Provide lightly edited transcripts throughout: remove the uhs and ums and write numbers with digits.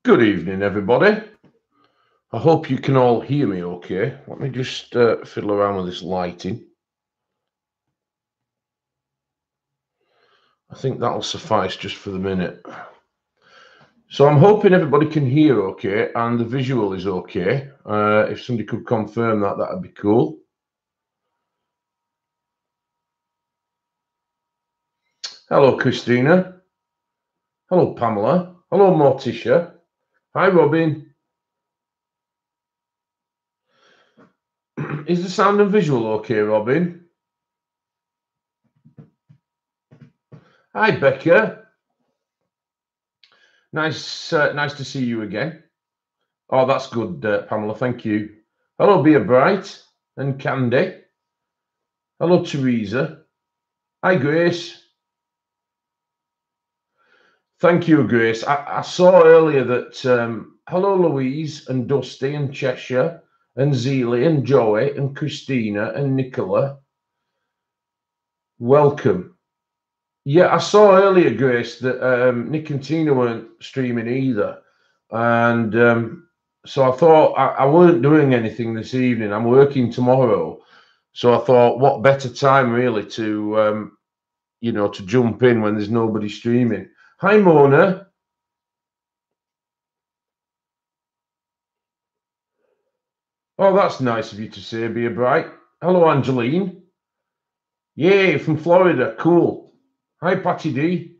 Good evening, everybody. I hope you can all hear me okay. Let me just fiddle around with this lighting. I think that'll suffice just for the minute. So I'm hoping everybody can hear okay and the visual is okay. If somebody could confirm that, that'd be cool. Hello, Christina. Hello, Pamela. Hello, Morticia. Hi, Robin. Is the sound and visual okay, Robin? Hi, Becca. Nice to see you again. Oh, that's good, Pamela. Thank you. Hello, Beer Bright and Candy. Hello, Teresa. Hi, Grace. Thank you, Grace. I saw earlier that hello, Louise and Dusty and Cheshire and Zelie and Joey and Christina and Nicola. Welcome. Yeah, I saw earlier, Grace, that Nick and Tina weren't streaming either. And so I thought I weren't doing anything this evening. I'm working tomorrow. So I thought, what better time really to, to jump in when there's nobody streaming. Hi, Mona. Oh, that's nice of you to say, Beer Bright. Hello, Angeline. Yay, from Florida. Cool. Hi, Patty D.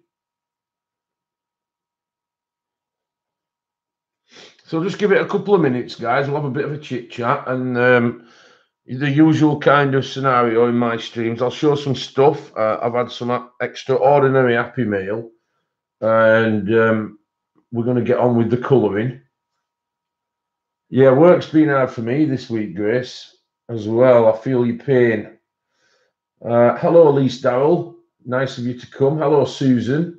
So just give it a couple of minutes, guys. We'll have a bit of a chit chat and the usual kind of scenario in my streams. I'll show some stuff. I've had some extraordinary happy mail, and we're going to get on with the colouring. Yeah, work's been hard for me this week, Grace, as well. I feel your pain. Hello, Elise Darrell. Nice of you to come. Hello, Susan.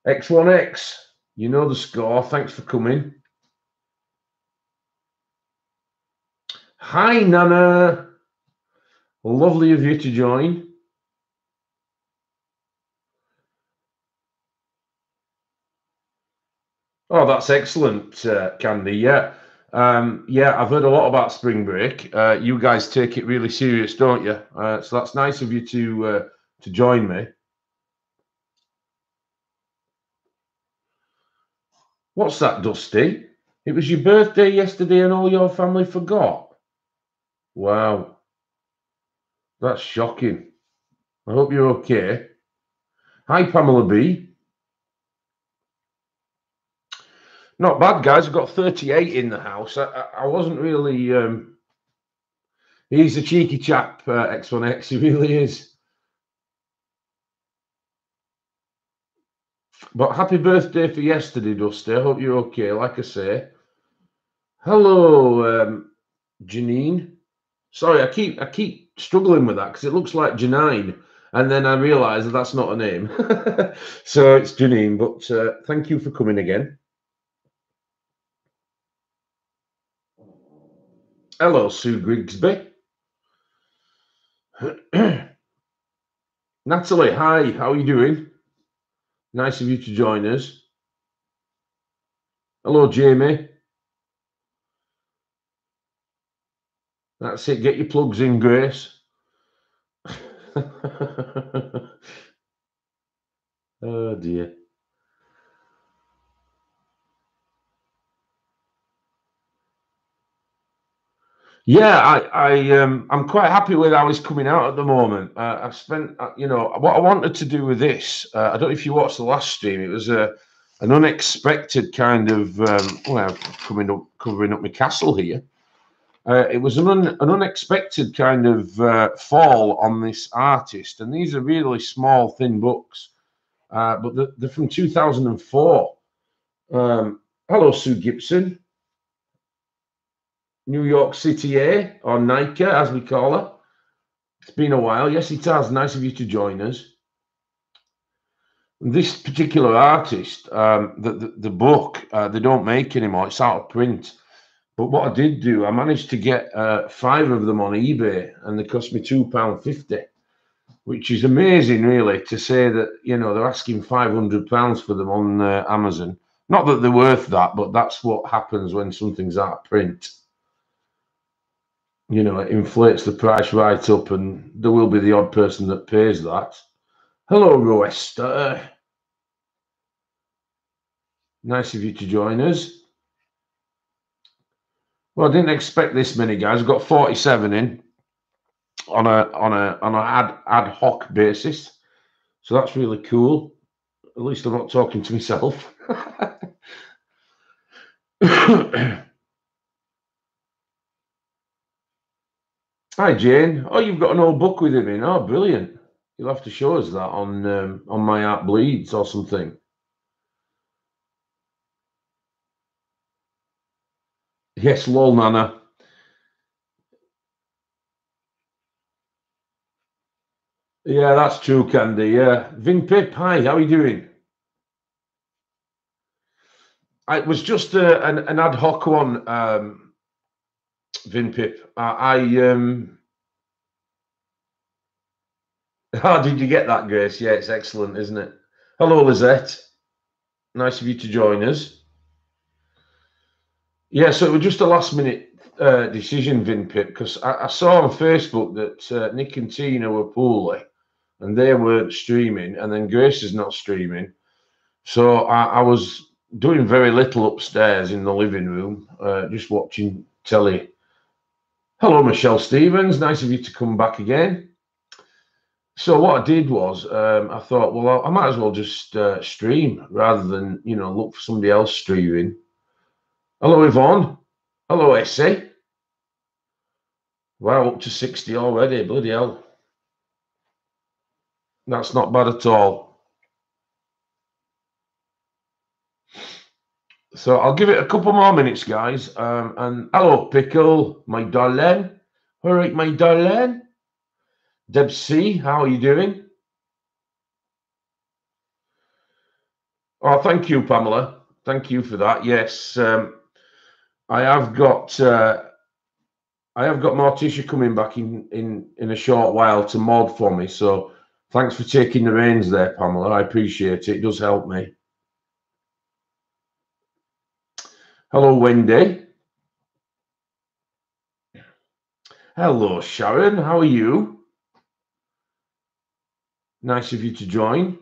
X1X, you know the score. Thanks for coming. Hi, Nana. Lovely of you to join. Oh, that's excellent, Candy. Yeah. I've heard a lot about spring break. You guys take it really serious, don't you? So that's nice of you to join me. What's that, Dusty? It was your birthday yesterday and all your family forgot. Wow. That's shocking. I hope you're okay. Hi, Pamela B. Not bad, guys. I've got 38 in the house. I wasn't really... He's a cheeky chap, X1X. He really is. But happy birthday for yesterday, Dusty. I hope you're okay, like I say. Hello, Janine. Sorry, I keep struggling with that because it looks like Janine, and then I realise that that's not a name. So it's Janine, but thank you for coming again. Hello, Sue Grigsby. Natalie, hi, how are you doing? Nice of you to join us. Hello, Jamie. That's it, get your plugs in, Grace. Oh, dear. Yeah, I'm quite happy with how it's coming out at the moment. I've spent, what I wanted to do with this. I don't know if you watched the last stream. It was an unexpected kind of covering up my castle here. It was an unexpected kind of fall on this artist, and these are really small, thin books, but they're from 2004. Hello, Sue Gibson. New York City A, or Nike, as we call her. It's been a while. Yes, it has. Nice of you to join us. This particular artist, the book, they don't make anymore. It's out of print. But what I did do, I managed to get 5 of them on eBay, and they cost me £2.50, which is amazing, really, to say that, they're asking £500 for them on Amazon. Not that they're worth that, but that's what happens when something's out of print. You know, it inflates the price right up, and there will be the odd person that pays that. Hello, Roester. Nice of you to join us. Well, I didn't expect this many guys. I've got 47 in on a ad hoc basis, so that's really cool. At least I'm not talking to myself. Hi, Jane. Oh, you've got an old book with him in. Oh, brilliant. You'll have to show us that on My Art Bleeds or something. Yes, lol, Nana. Yeah, that's true, Candy. Yeah. Vin Pip, hi, how are you doing? It was just an ad hoc one, Vin Pip. How did you get that, Grace? Yeah, it's excellent, isn't it? Hello, Lizette. Nice of you to join us. Yeah, so it was just a last minute decision, Vin Pip, because I saw on Facebook that Nick and Tina were poorly and they weren't streaming, and then Grace is not streaming. So I was doing very little upstairs in the living room, just watching telly. Hello, Michelle Stevens. Nice of you to come back again. So what I did was I thought, well, I might as well just stream rather than, you know, look for somebody else streaming. Hello, Yvonne. Hello, Essie. Wow, up to 60 already. Bloody hell. That's not bad at all. So I'll give it a couple more minutes, guys. And hello, Pickle, my darling. All right, my darling. Deb C, how are you doing? Oh, thank you, Pamela. Thank you for that. Yes, I have got Morticia coming back in a short while to mod for me. So thanks for taking the reins there, Pamela. I appreciate it. It does help me. Hello, Wendy. Hello, Sharon. How are you? Nice of you to join.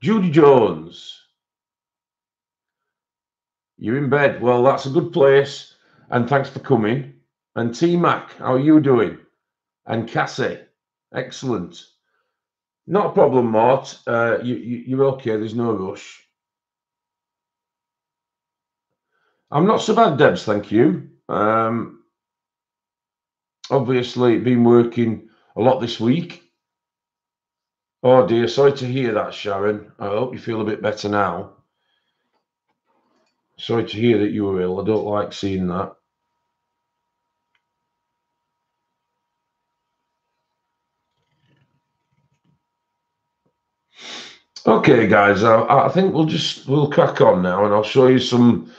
Judy Jones. You're in bed. Well, that's a good place. And thanks for coming. And T Mac, how are you doing? And Cassie, excellent. Not a problem, Mort. You're okay. There's no rush. I'm not so bad, Debs. Thank you. Obviously, been working a lot this week. Oh dear, sorry to hear that, Sharon. I hope you feel a bit better now. Sorry to hear that you were ill. I don't like seeing that. Okay, guys, I think we'll crack on now, and I'll show you some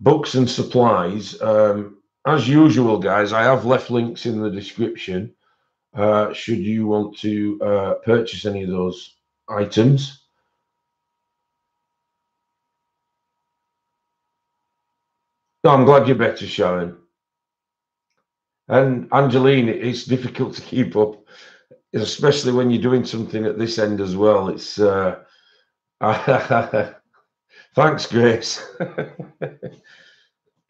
books and supplies. As usual, guys, I have left links in the description. Should you want to purchase any of those items. No, I'm glad you're better, Sharon. And Angeline, it's difficult to keep up, especially when you're doing something at this end as well. It's thanks, Grace.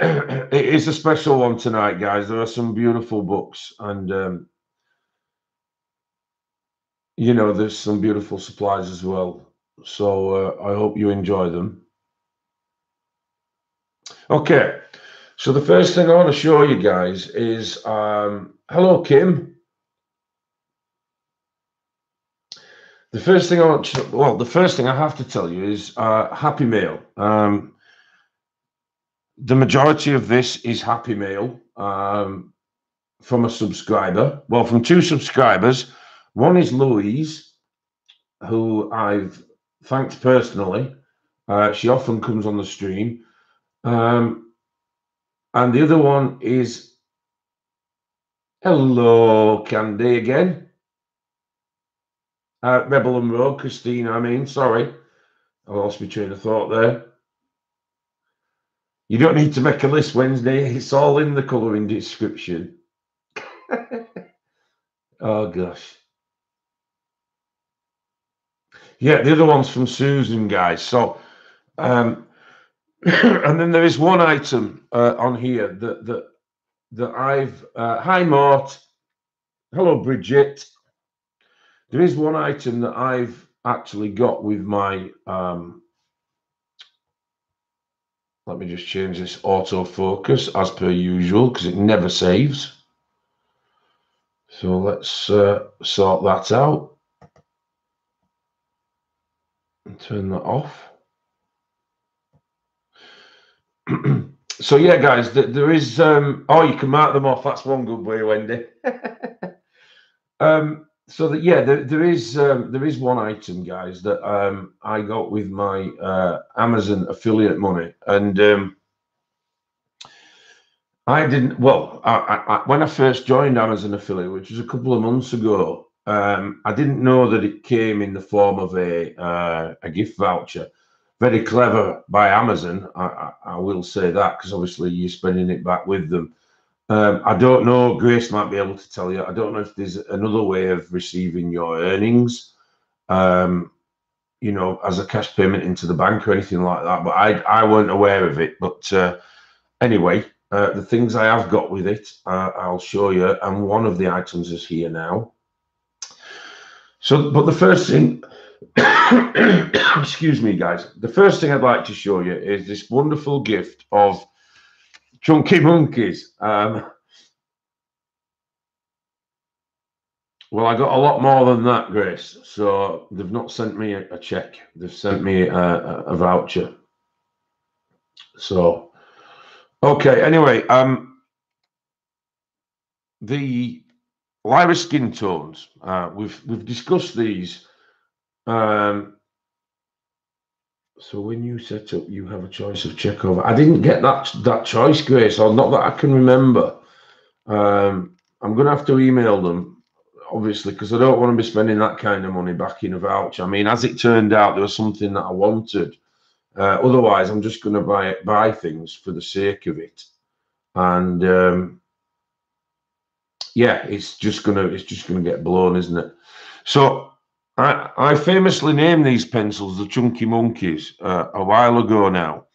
It is a special one tonight, guys. There are some beautiful books, and you know, there's some beautiful supplies as well. So I hope you enjoy them. Okay, so the first thing I want to show you guys is hello, Kim. The first thing the first thing I have to tell you is Happy Mail. The majority of this is Happy Mail from a subscriber. Well, from two subscribers. One is Louise, who I've thanked personally. She often comes on the stream. And the other one is hello, Candy again. Rebel and Rogue, Christina, sorry. I lost my train of thought there. You don't need to make a list, Wednesday. It's all in the colouring description. Oh, gosh. Yeah, the other one's from Susan, guys. So, and then there is one item on here that I've... hi, Mort. Hello, Bridget. There is one item that I've actually got with my... let me just change this autofocus as per usual, because it never saves. So let's sort that out and turn that off. So yeah, guys, there is oh, you can mark them off. That's one good way, Wendy. So that, yeah, there is one item, guys, that I got with my Amazon affiliate money, and I didn't. Well, when I first joined Amazon affiliate, which was a couple of months ago, I didn't know that it came in the form of a gift voucher. Very clever by Amazon, I will say that, because obviously you're spending it back with them. I don't know, Grace might be able to tell you. I don't know if there's another way of receiving your earnings, you know, as a cash payment into the bank or anything like that. But I weren't aware of it. But anyway, the things I have got with it, I'll show you. And one of the items is here now. So, but the first thing, excuse me, guys. The first thing I'd like to show you is this wonderful gift of Chunky Monkeys. Well, I got a lot more than that, Grace. So they've not sent me a check. They've sent me a voucher. So, okay. Anyway, the Lyra skin tones. We've discussed these. So when you set up, you have a choice of check over. I didn't get that choice, Grace, or not that I can remember. I'm going to have to email them, obviously, because I don't want to be spending that kind of money back in a voucher. I mean, as it turned out, there was something that I wanted. Otherwise, I'm just going to buy things for the sake of it, and yeah, it's just gonna get blown, isn't it? So I famously named these pencils the Chunky Monkeys a while ago now,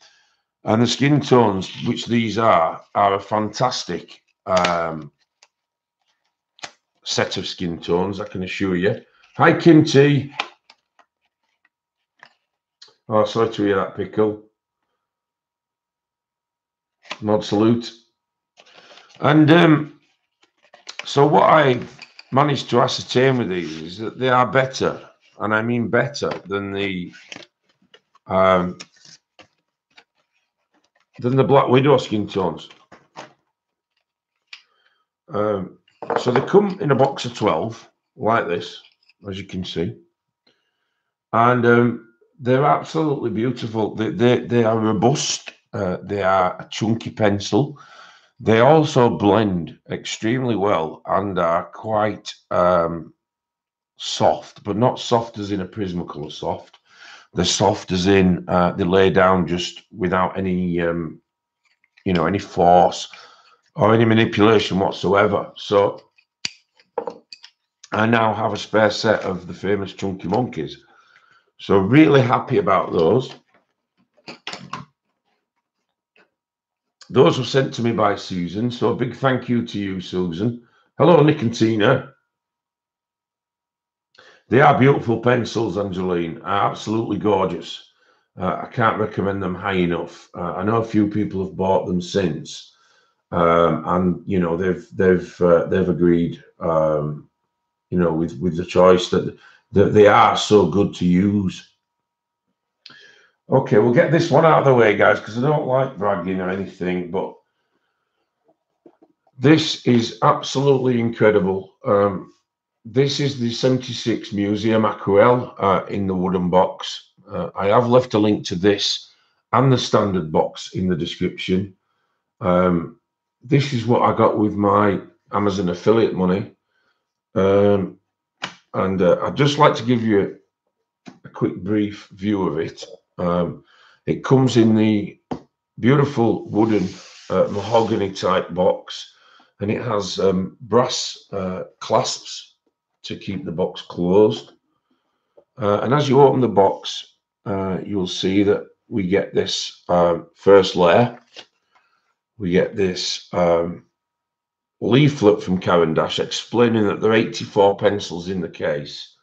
and the skin tones, which these are a fantastic set of skin tones, I can assure you. Hi, Kim T. Oh, sorry to hear that, Pickle. Mod salute. And so what I managed to ascertain with these is that they are better, and I mean better than the Black Widow skin tones. So they come in a box of 12, like this, as you can see, and they're absolutely beautiful. They are robust. They are a chunky pencil. They also blend extremely well and are quite soft, but not soft as in a Prismacolor soft. They're soft as in they lay down just without any, you know, any force or any manipulation whatsoever. So I now have a spare set of the famous Chunky Monkeys. So really happy about those. Those were sent to me by Susan. So a big thank you to you, Susan. Hello, Nick and Tina. They are beautiful pencils, Angeline. Absolutely gorgeous. I can't recommend them high enough. I know a few people have bought them since, and you know they've agreed, you know, with the choice that they are so good to use. Okay, we'll get this one out of the way, guys, because I don't like bragging or anything, but this is absolutely incredible. This is the 76 Museum Aquarelle in the wooden box. I have left a link to this and the standard box in the description. This is what I got with my Amazon affiliate money. And I'd just like to give you a quick brief view of it. It comes in the beautiful wooden mahogany type box, and it has brass clasps to keep the box closed. And as you open the box, you'll see that we get this first layer. We get this leaflet from Caran Dache explaining that there are 84 pencils in the case,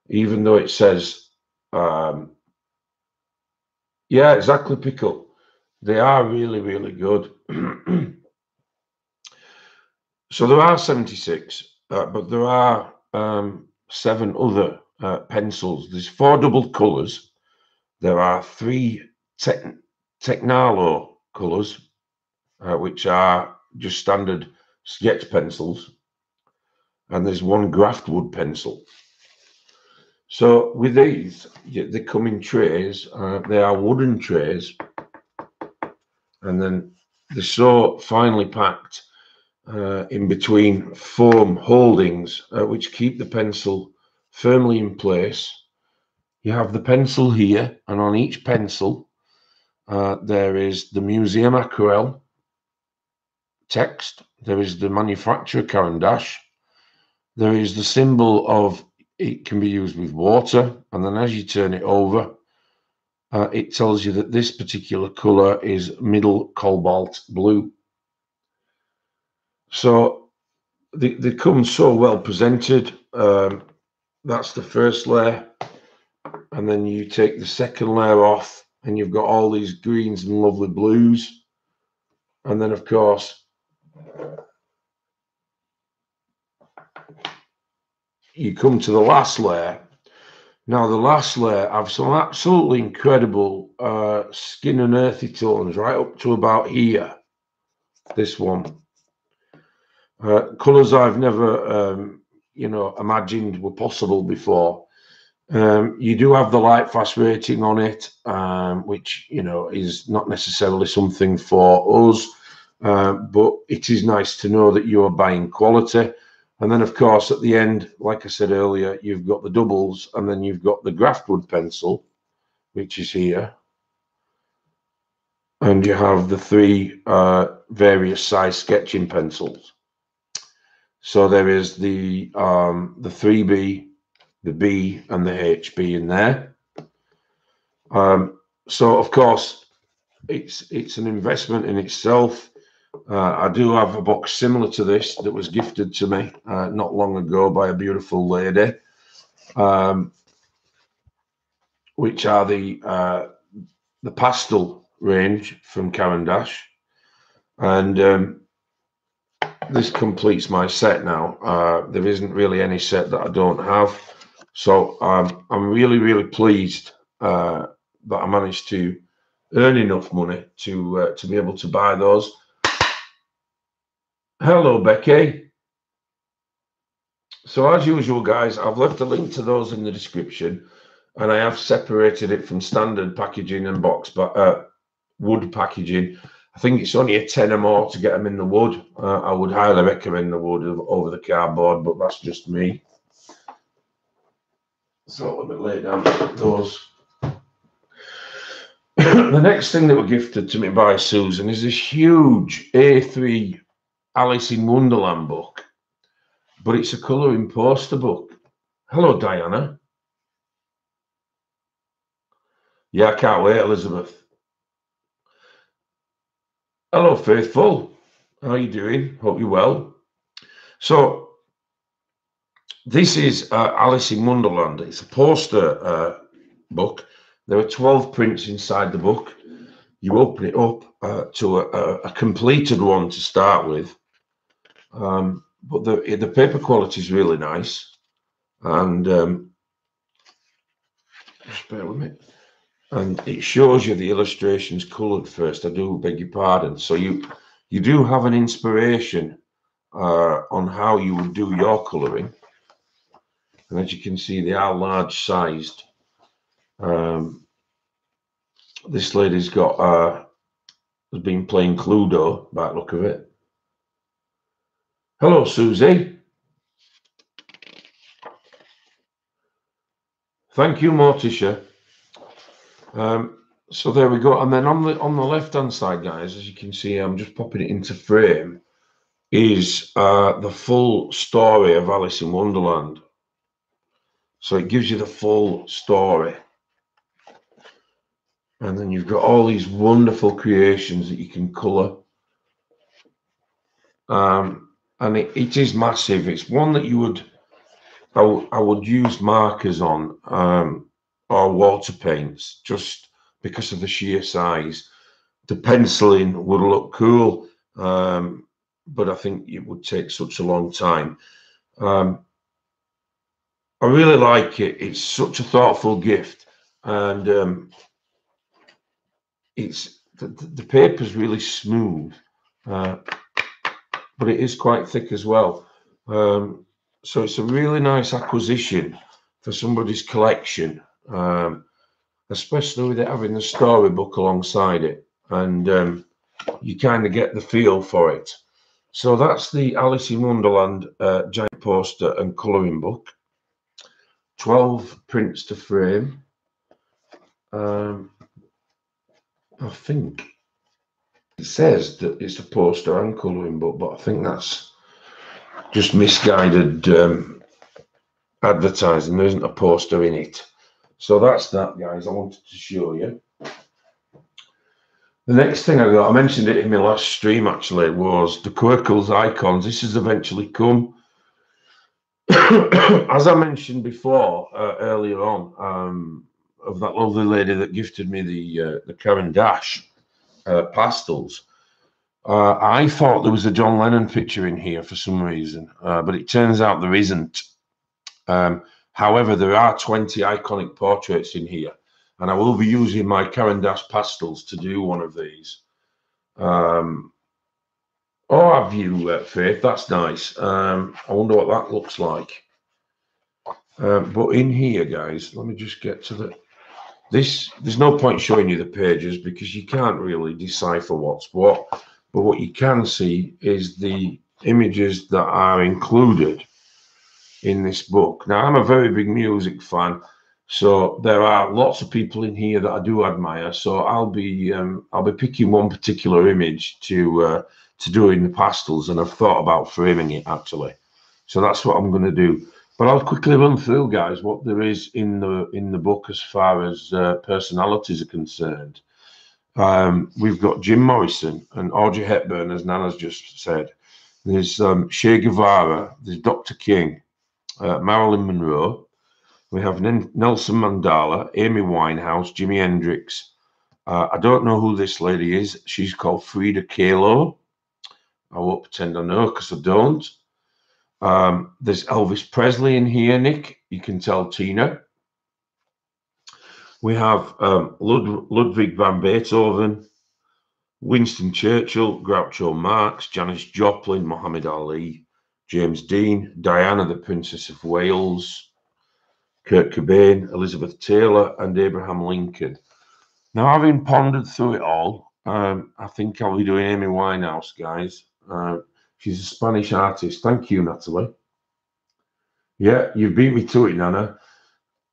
even though it says, yeah, exactly, Pickle. They are really, really good. So there are 76, but there are 7 other pencils. There's 4 double colours. There are 3 Technalo colours, which are just standard sketch pencils. And there's 1 graft wood pencil. So with these, they come in trays. They are wooden trays. And then they're so finely packed in between foam holdings, which keep the pencil firmly in place. You have the pencil here, and on each pencil there is the museum Aquarelle text, there is the manufacturer Caran Dache, there is the symbol of it can be used with water, and then as you turn it over, it tells you that this particular colour is middle cobalt blue. So they come so well presented. That's the first layer, and then you take the second layer off, and you've got all these greens and lovely blues, and then of course you come to the last layer. Now the last layer have some absolutely incredible skin and earthy tones right up to about here. This one, colours I've never imagined were possible before. You do have the light fast rating on it, which is not necessarily something for us, but it is nice to know that you are buying quality. And then of course at the end, like I said earlier, you've got the doubles, and then you've got the graftwood pencil, which is here, and you have the 3 various size sketching pencils. So there is the 3B, the B, and the HB in there. So of course it's an investment in itself. I do have a box similar to this that was gifted to me not long ago by a beautiful lady, which are the pastel range from Caran Dache, and this completes my set now. There isn't really any set that I don't have, so I'm really, really pleased that I managed to earn enough money to be able to buy those. Hello, Becky. So as usual, guys, I've left a link to those in the description, and I have separated it from standard packaging and wood packaging. I think it's only a tenner more to get them in the wood. I would highly recommend the wood over the cardboard, but that's just me. So let me lay down those. The next thing that were gifted to me by Susan is this huge A3 Alice in Wonderland book, but it's a colouring poster book. Hello, Diana. Yeah, I can't wait, Elizabeth. Hello, Faithful. How are you doing? Hope you're well. So this is Alice in Wonderland. It's a poster book. There are 12 prints inside the book. You open it up to a completed one to start with, but the paper quality is really nice, and just bear with me. And it shows you the illustrations coloured first. I do beg your pardon. So you do have an inspiration on how you would do your colouring, and as you can see, they are large sized. This lady's got has been playing Cluedo by the look of it. Hello, Susie. Thank you, Morticia. So there we go. And then on the left hand side, guys, as you can see, I'm just popping it into frame, is the full story of Alice in Wonderland. So it gives you the full story. And then you've got all these wonderful creations that you can colour. And it is massive. It's one that I would use markers on, or water paints, just because of the sheer size. The penciling would look cool, but I think it would take such a long time. I really like it. It's such a thoughtful gift, and it's the paper's really smooth, but it is quite thick as well. So it's a really nice acquisition for somebody's collection, especially with it having the storybook alongside it, and you kind of get the feel for it. So that's the Alice in Wonderland giant poster and colouring book. 12 prints to frame. I think it says that it's a poster and colouring book, but I think that's just misguided advertising. There isn't a poster in it. So that's that, guys. I wanted to show you. The next thing I got, I mentioned it in my last stream actually, was the Quirkles icons. This has eventually come. As I mentioned before, earlier on, of that lovely lady that gifted me the Caran Dache pastels. I thought there was a John Lennon picture in here for some reason, but it turns out there isn't. However, there are 20 iconic portraits in here, and I will be using my Caran Dache pastels to do one of these. Oh, have you, Faith? That's nice. I wonder what that looks like. But in here, guys, let me just get to this. There's no point showing you the pages because you can't really decipher what's what. But what you can see is the images that are included in this book. Now, I'm a very big music fan, so there are lots of people in here that I do admire. So I'll be picking one particular image to do in the pastels, and I've thought about framing it actually. So that's what I'm going to do. But I'll quickly run through, guys, what there is in the book as far as personalities are concerned. We've got Jim Morrison and Audrey Hepburn, as Nana's just said. There's Che Guevara. There's Dr. King, Marilyn Monroe. We have Nelson Mandela, Amy Winehouse, Jimi Hendrix. I don't know who this lady is. She's called Frida Kahlo. I won't pretend I know because I don't. There's Elvis Presley in here, Nick. You can tell Tina. We have Ludwig van Beethoven, Winston Churchill, Groucho Marx, Janis Joplin, Muhammad Ali, James Dean, Diana, the Princess of Wales, Kurt Cobain, Elizabeth Taylor, and Abraham Lincoln. Now, having pondered through it all, I think I'll be doing Amy Winehouse, guys. She's a Spanish artist. Thank you, Natalie. Yeah, you beat me to it, Nana.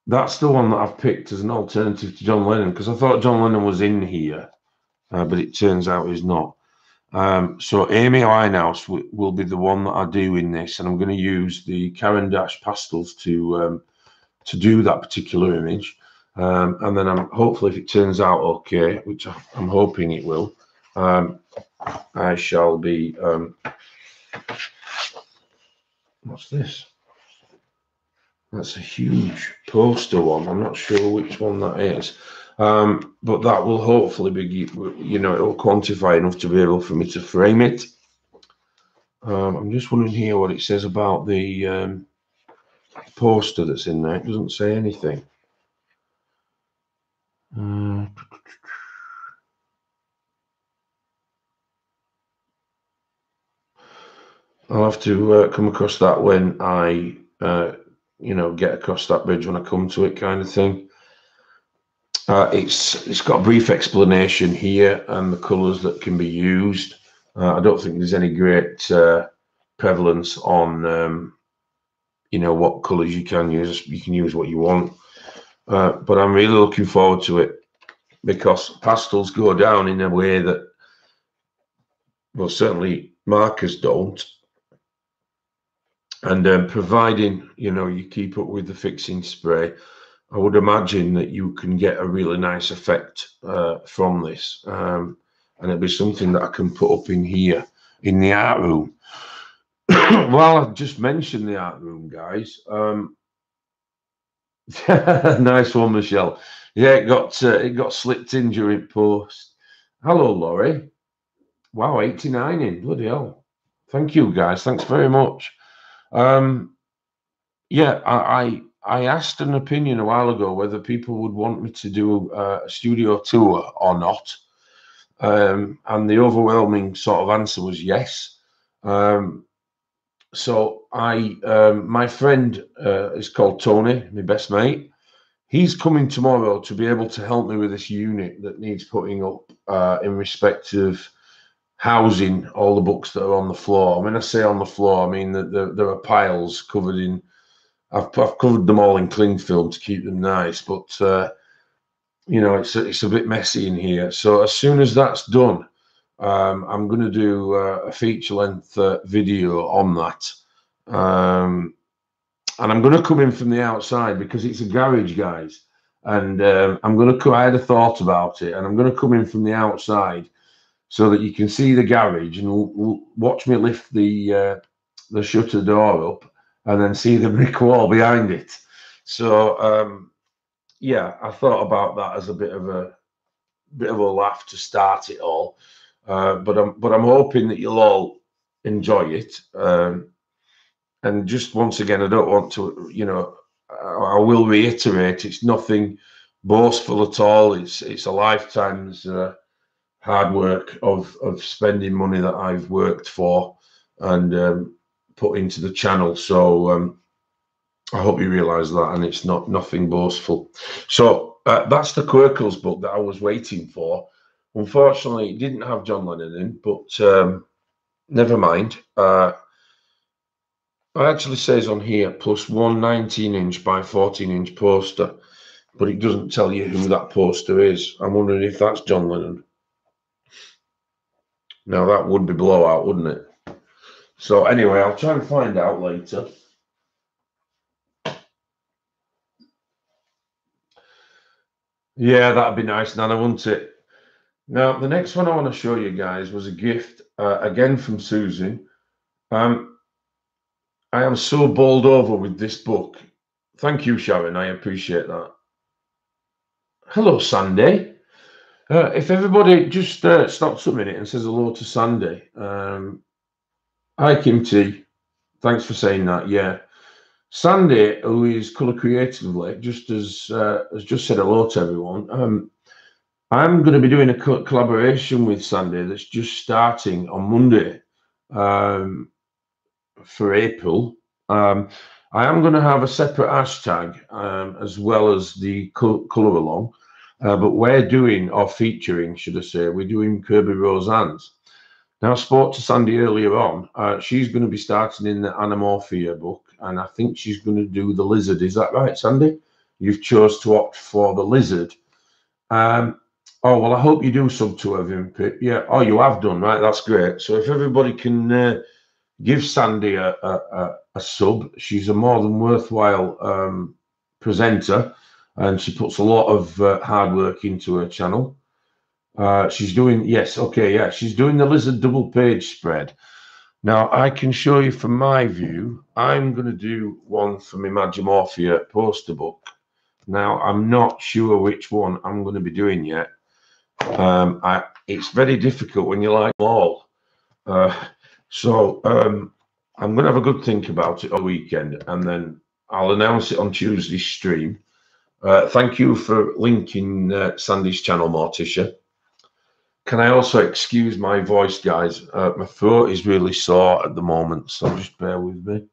That's the one that I've picked as an alternative to John Lennon, because I thought John Lennon was in here, but it turns out he's not. So Amy Winehouse will be the one that I do in this, and I'm going to use the Caran Dache pastels to do that particular image. And then hopefully, if it turns out okay, which I'm hoping it will, I shall be. What's this? That's a huge poster one. I'm not sure which one that is, but that will hopefully be, it will quantify enough to be able for me to frame it. I'm just wondering here what it says about the poster that's in there. It doesn't say anything. I'll have to come across that when I, get across that bridge when I come to it, kind of thing. It's got a brief explanation here and the colours that can be used. I don't think there's any great prevalence on, what colours you can use. You can use what you want. But I'm really looking forward to it. because pastels go down in a way that, well, certainly markers don't. And providing, you know, you keep up with the fixing spray, I would imagine that you can get a really nice effect from this. And it'll be something that I can put up in here in the art room. Well, I've just mentioned the art room, guys. Nice one, Michelle. Yeah, it got slipped in during post. Hello, Laurie. Wow, 89 in, bloody hell. Thank you, guys. Thanks very much. Yeah, I asked an opinion a while ago whether people would want me to do a studio tour or not. And the overwhelming sort of answer was yes. So my friend is called Tony, my best mate. He's coming tomorrow to be able to help me with this unit that needs putting up in respect of housing all the books that are on the floor. When I say on the floor, I mean that there are piles covered in. I've covered them all in cling film to keep them nice, but you know, it's a bit messy in here. So as soon as that's done, I'm going to do a feature-length video on that. And I'm going to come in from the outside because it's a garage, guys. And I'm going to. I had a thought about it, and I'm going to come in from the outside so that you can see the garage and watch me lift the shutter door up, and then see the brick wall behind it. So yeah, I thought about that as a bit of a laugh to start it all. But I'm hoping that you'll all enjoy it. And just once again, I don't want to, you know, I will reiterate, it's nothing boastful at all. It's a lifetime's hard work of spending money that I've worked for and put into the channel. So I hope you realise that, and it's nothing boastful. So that's the Quirkles book that I was waiting for. Unfortunately, it didn't have John Lennon in, but never mind. It actually says on here plus one 19-inch by 14-inch poster, but it doesn't tell you who that poster is. I'm wondering if that's John Lennon. Now that would be blowout, wouldn't it? So anyway, I'll try and find out later. Yeah, that'd be nice, Nana, wouldn't it? Now, the next one I want to show you guys was a gift, again from Susan. I am so bowled over with this book. Thank you, Sharon. I appreciate that. Hello, Sandy. If everybody just stops a minute and says hello to Sandy. Hi, Kim T. Thanks for saying that. Yeah. Sandy, who is Colour Creatively, just has just said hello to everyone. I'm going to be doing a collaboration with Sandy that's just starting on Monday for April. I am going to have a separate hashtag as well as the colour along, but we're doing, or featuring, should I say, we're doing Kirby Roseanne's. Now, I spoke to Sandy earlier on. She's going to be starting in the Anamorphia book, and I think she's going to do the lizard. Is that right, Sandy? You've chose to opt for the lizard. Oh, well, I hope you do sub to her, Vimpit. Yeah. Oh, you have done, right? That's great. So if everybody can give Sandy a sub, she's a more than worthwhile presenter, and she puts a lot of hard work into her channel. She's doing, yes, okay, yeah, she's doing the lizard double page spread. Now, I can show you from my view, I'm going to do one from Imagimorphia poster book. Now, I'm not sure which one I'm going to be doing yet. It's very difficult when you like them all. So I'm going to have a good think about it all weekend, and then I'll announce it on Tuesday's stream. Thank you for linking Sandy's channel, Morticia. Can I also excuse my voice, guys? My throat is really sore at the moment, so just bear with me.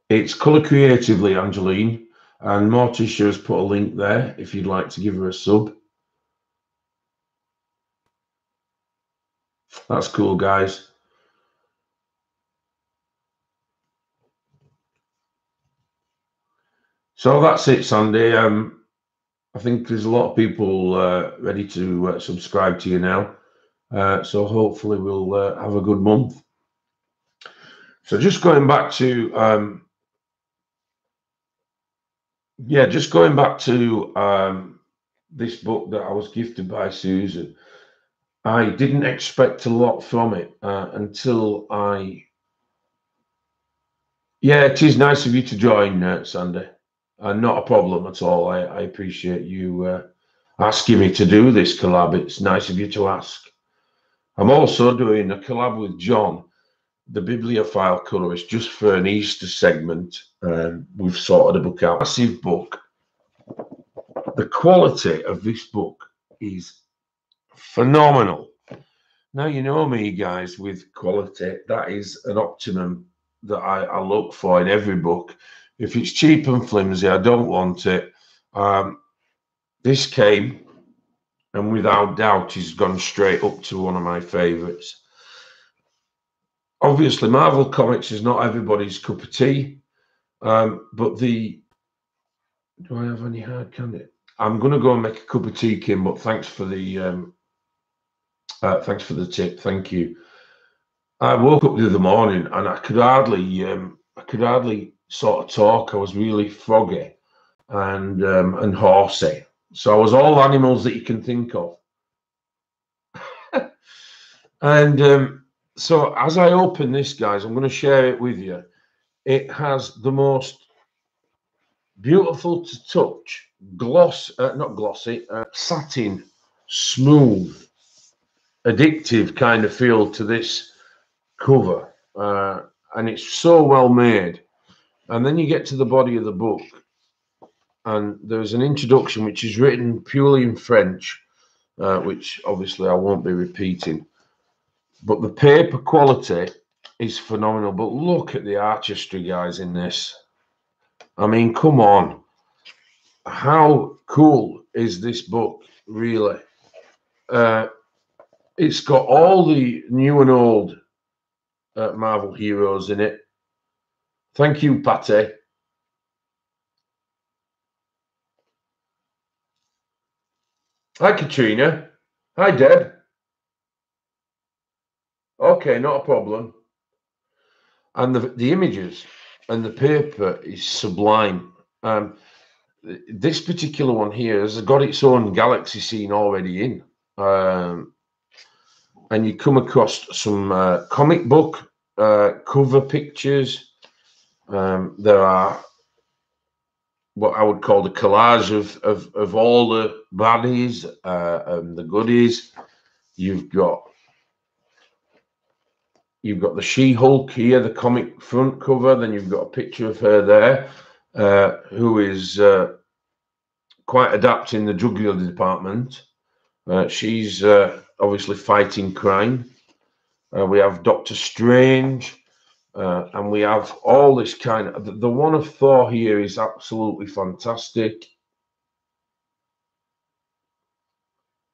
It's Colour Creatively, Angeline, and Morticia has put a link there if you'd like to give her a sub. That's cool, guys. So that's it, Sandy. I think there's a lot of people ready to subscribe to you now. So hopefully we'll have a good month. So just going back to just going back to this book that I was gifted by Susan. I didn't expect a lot from it until I. Yeah, it is nice of you to join, Sandy. Not a problem at all. I appreciate you asking me to do this collab. It's nice of you to ask. I'm also doing a collab with John, the bibliophile colorist, just for an Easter segment. We've sorted a book out. Massive book. The quality of this book is phenomenal. Now, you know me, guys, with quality. That is an optimum that I look for in every book. If it's cheap and flimsy, I don't want it. This came, and without doubt, he's gone straight up to one of my favorites. Obviously, Marvel Comics is not everybody's cup of tea, but do I have any hard candy? I'm going to go and make a cup of tea, Kim, but thanks for the tip. Thank you. I woke up the other morning and I could hardly sort of talk. I was really froggy and horsey. So I was all animals that you can think of. And so as I open this, guys, I'm going to share it with you. It has the most beautiful to touch, not glossy, satin, smooth, addictive kind of feel to this cover. And it's so well made. And then you get to the body of the book, and there's an introduction which is written purely in French, which obviously I won't be repeating. But the paper quality is phenomenal. But look at the artistry, guys, in this. I mean, come on. How cool is this book, really? It's got all the new and old Marvel heroes in it. Thank you, Patty. Hi, Katrina. Hi, Deb. Okay, not a problem. And the images and the paper is sublime. This particular one here has got its own galaxy scene already in. And you come across some comic book cover pictures. There are what I would call the collage of all the baddies and the goodies. You've got the She-Hulk here, the comic front cover. Then you've got a picture of her there, who is quite adept in the jugular department. She's obviously fighting crime. We have Doctor Strange, and we have all this kind of. The one of Thor here is absolutely fantastic.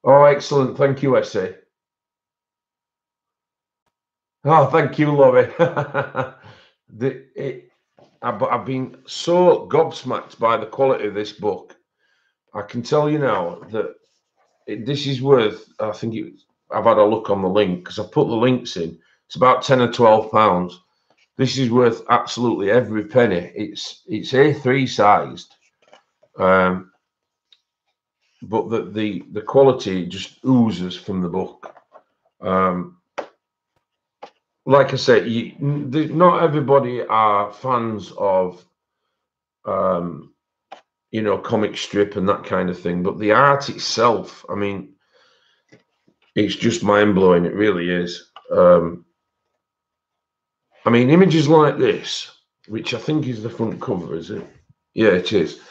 Oh, excellent! Thank you, Essie. Oh, thank you, Laurie. I've been so gobsmacked by the quality of this book. I can tell you now that this is worth. I've had a look on the link because I put the links in. It's about £10 or £12. This is worth absolutely every penny. It's A3 sized, but the quality just oozes from the book. Like I said, not everybody are fans of, comic strip and that kind of thing. But the art itself, I mean, it's just mind blowing. It really is. I mean, images like this, which I think is the front cover, is it? Yeah, it is.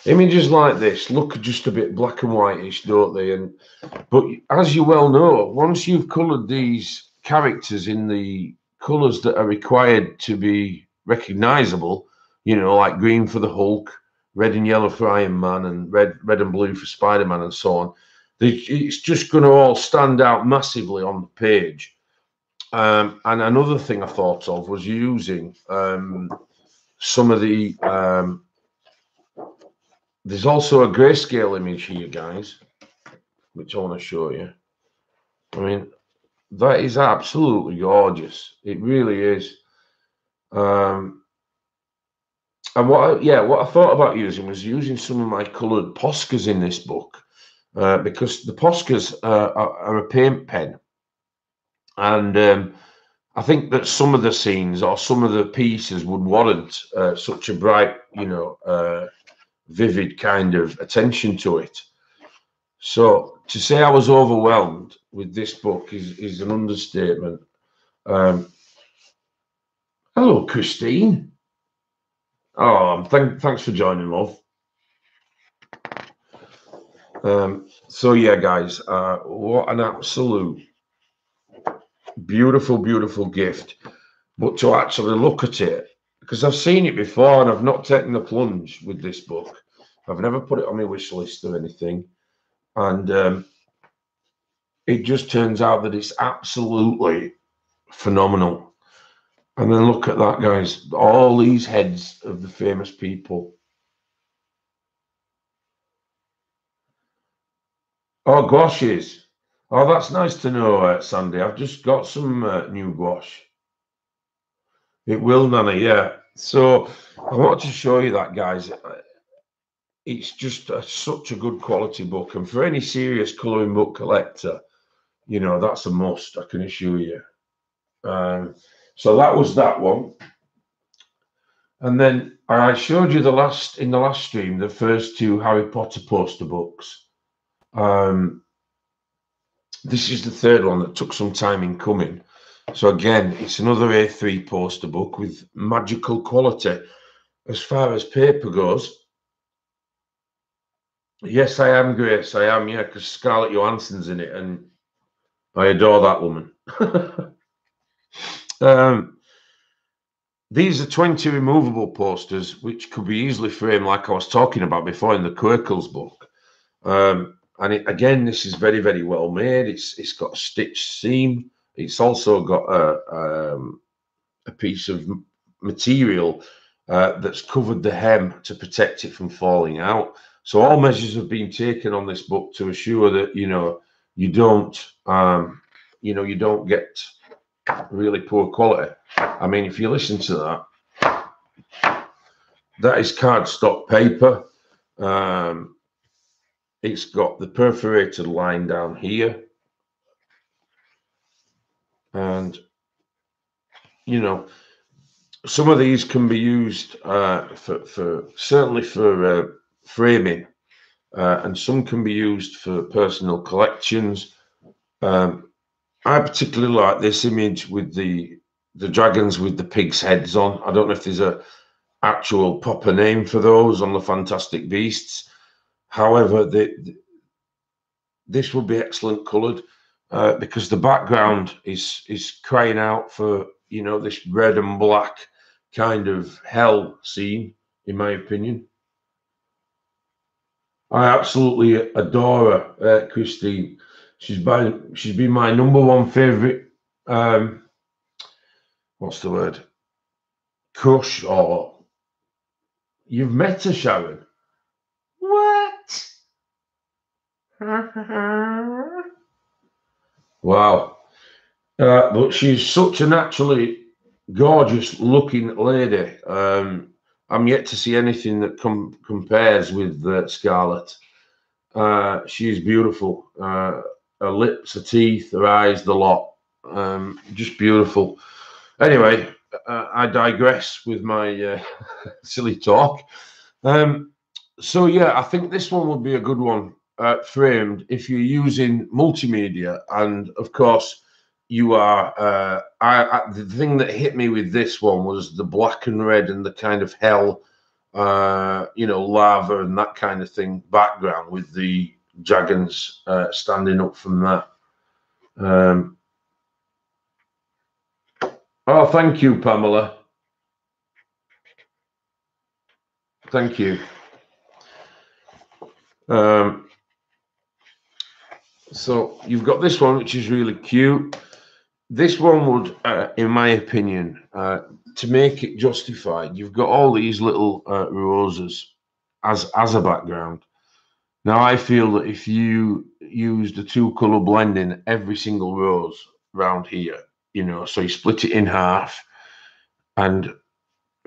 Images like this look just a bit black and whitish, don't they? But as you well know, once you've coloured these characters in the colours that are required to be recognisable, like green for the Hulk, red and yellow for Iron Man, and red and blue for Spider-Man, and so on, it's just going to all stand out massively on the page. And another thing I thought of was using some of the There's also a grayscale image here, guys, which I want to show you. I mean, that is absolutely gorgeous. It really is. And what I thought about using was using some of my coloured Poscas in this book, because the Poscas are a paint pen, and I think that some of the scenes or some of the pieces would warrant such a bright, vivid kind of attention to it. So to say I was overwhelmed with this book is an understatement. Hello, Christine. Oh, thanks for joining, love. So yeah, guys, what an absolute beautiful, beautiful gift. But to actually look at it, because I've seen it before and I've not taken the plunge with this book. I've never put it on my wish list or anything. And it just turns out that it's absolutely phenomenal. And then look at that, guys. All these heads of the famous people. Oh, gouaches. Oh, that's nice to know, Sandy. I've just got some new gouache. It will, Nana, yeah. So I wanted to show you that, guys. It's just such a good quality book. And for any serious colouring book collector, that's a must, I can assure you. So that was that one. And then I showed you in the last stream, the first two Harry Potter poster books. This is the third one that took some time in coming. So again, it's another A3 poster book with magical quality. As far as paper goes, yes, I am, Grace. I am, yeah, because Scarlett Johansson's in it, and I adore that woman. These are 20 removable posters, which could be easily framed, like I was talking about before in the Quirkles book. And again, this is very, very well made. It's got a stitched seam. It's also got a piece of material that's covered the hem to protect it from falling out. So all measures have been taken on this book to assure that you don't get really poor quality. I mean, if you listen to that is cardstock paper. It's got the perforated line down here, and some of these can be used for certainly for framing, and some can be used for personal collections. I particularly like this image with the dragons with the pigs' heads on. I don't know if there's a actual proper name for those on the Fantastic Beasts. However, this would be excellent coloured because the background is crying out for this red and black kind of hell scene, in my opinion. I absolutely adore her, Christine. She's been my number one favourite. What's the word? Crush, or you've met her, Sharon. What? Wow. But she's such a naturally gorgeous looking lady. I'm yet to see anything that compares with Scarlett. She's beautiful. Her lips, her teeth, her eyes, the lot. Just beautiful. Anyway, I digress with my silly talk. So yeah, I think this one would be a good one framed if you're using multimedia, and of course you are. The thing that hit me with this one was the black and red and the kind of hell, lava and that kind of thing background with the dragons standing up from that. Oh, thank you, Pamela. Thank you. So you've got this one, which is really cute. This one would, in my opinion, to make it justified, you've got all these little roses as a background. Now, I feel that if you use the two colour blend in every single rose round here, you know, so you split it in half and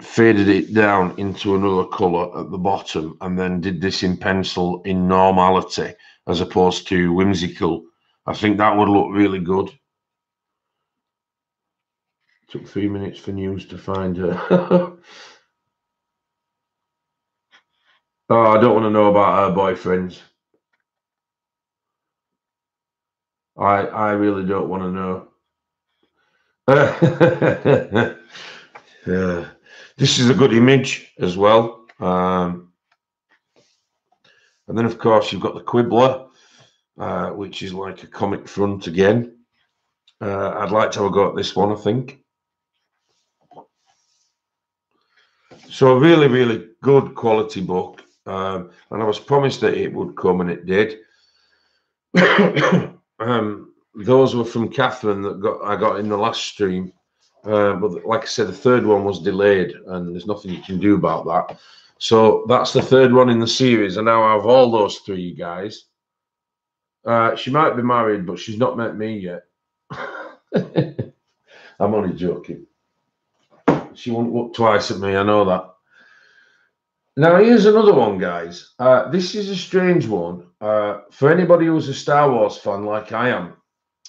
faded it down into another colour at the bottom, and then did this in pencil in normality as opposed to whimsical, I think that would look really good. Took 3 minutes for news to find her. Oh, I don't want to know about her boyfriends. I really don't want to know. Yeah. This is a good image as well. And then, of course, you've got the Quibbler, which is like a comic front again. I'd like to have a go at this one, I think. So a really, really good quality book. And I was promised that it would come, and it did. Those were from Catherine that I got in the last stream. But like I said, the third one was delayed, and there's nothing you can do about that. So that's the third one in the series, and now I have all those three guys. She might be married, but she's not met me yet. I'm only joking. She won't look twice at me, I know that. Now, here's another one, guys. This is a strange one. For anybody who's a Star Wars fan like I am,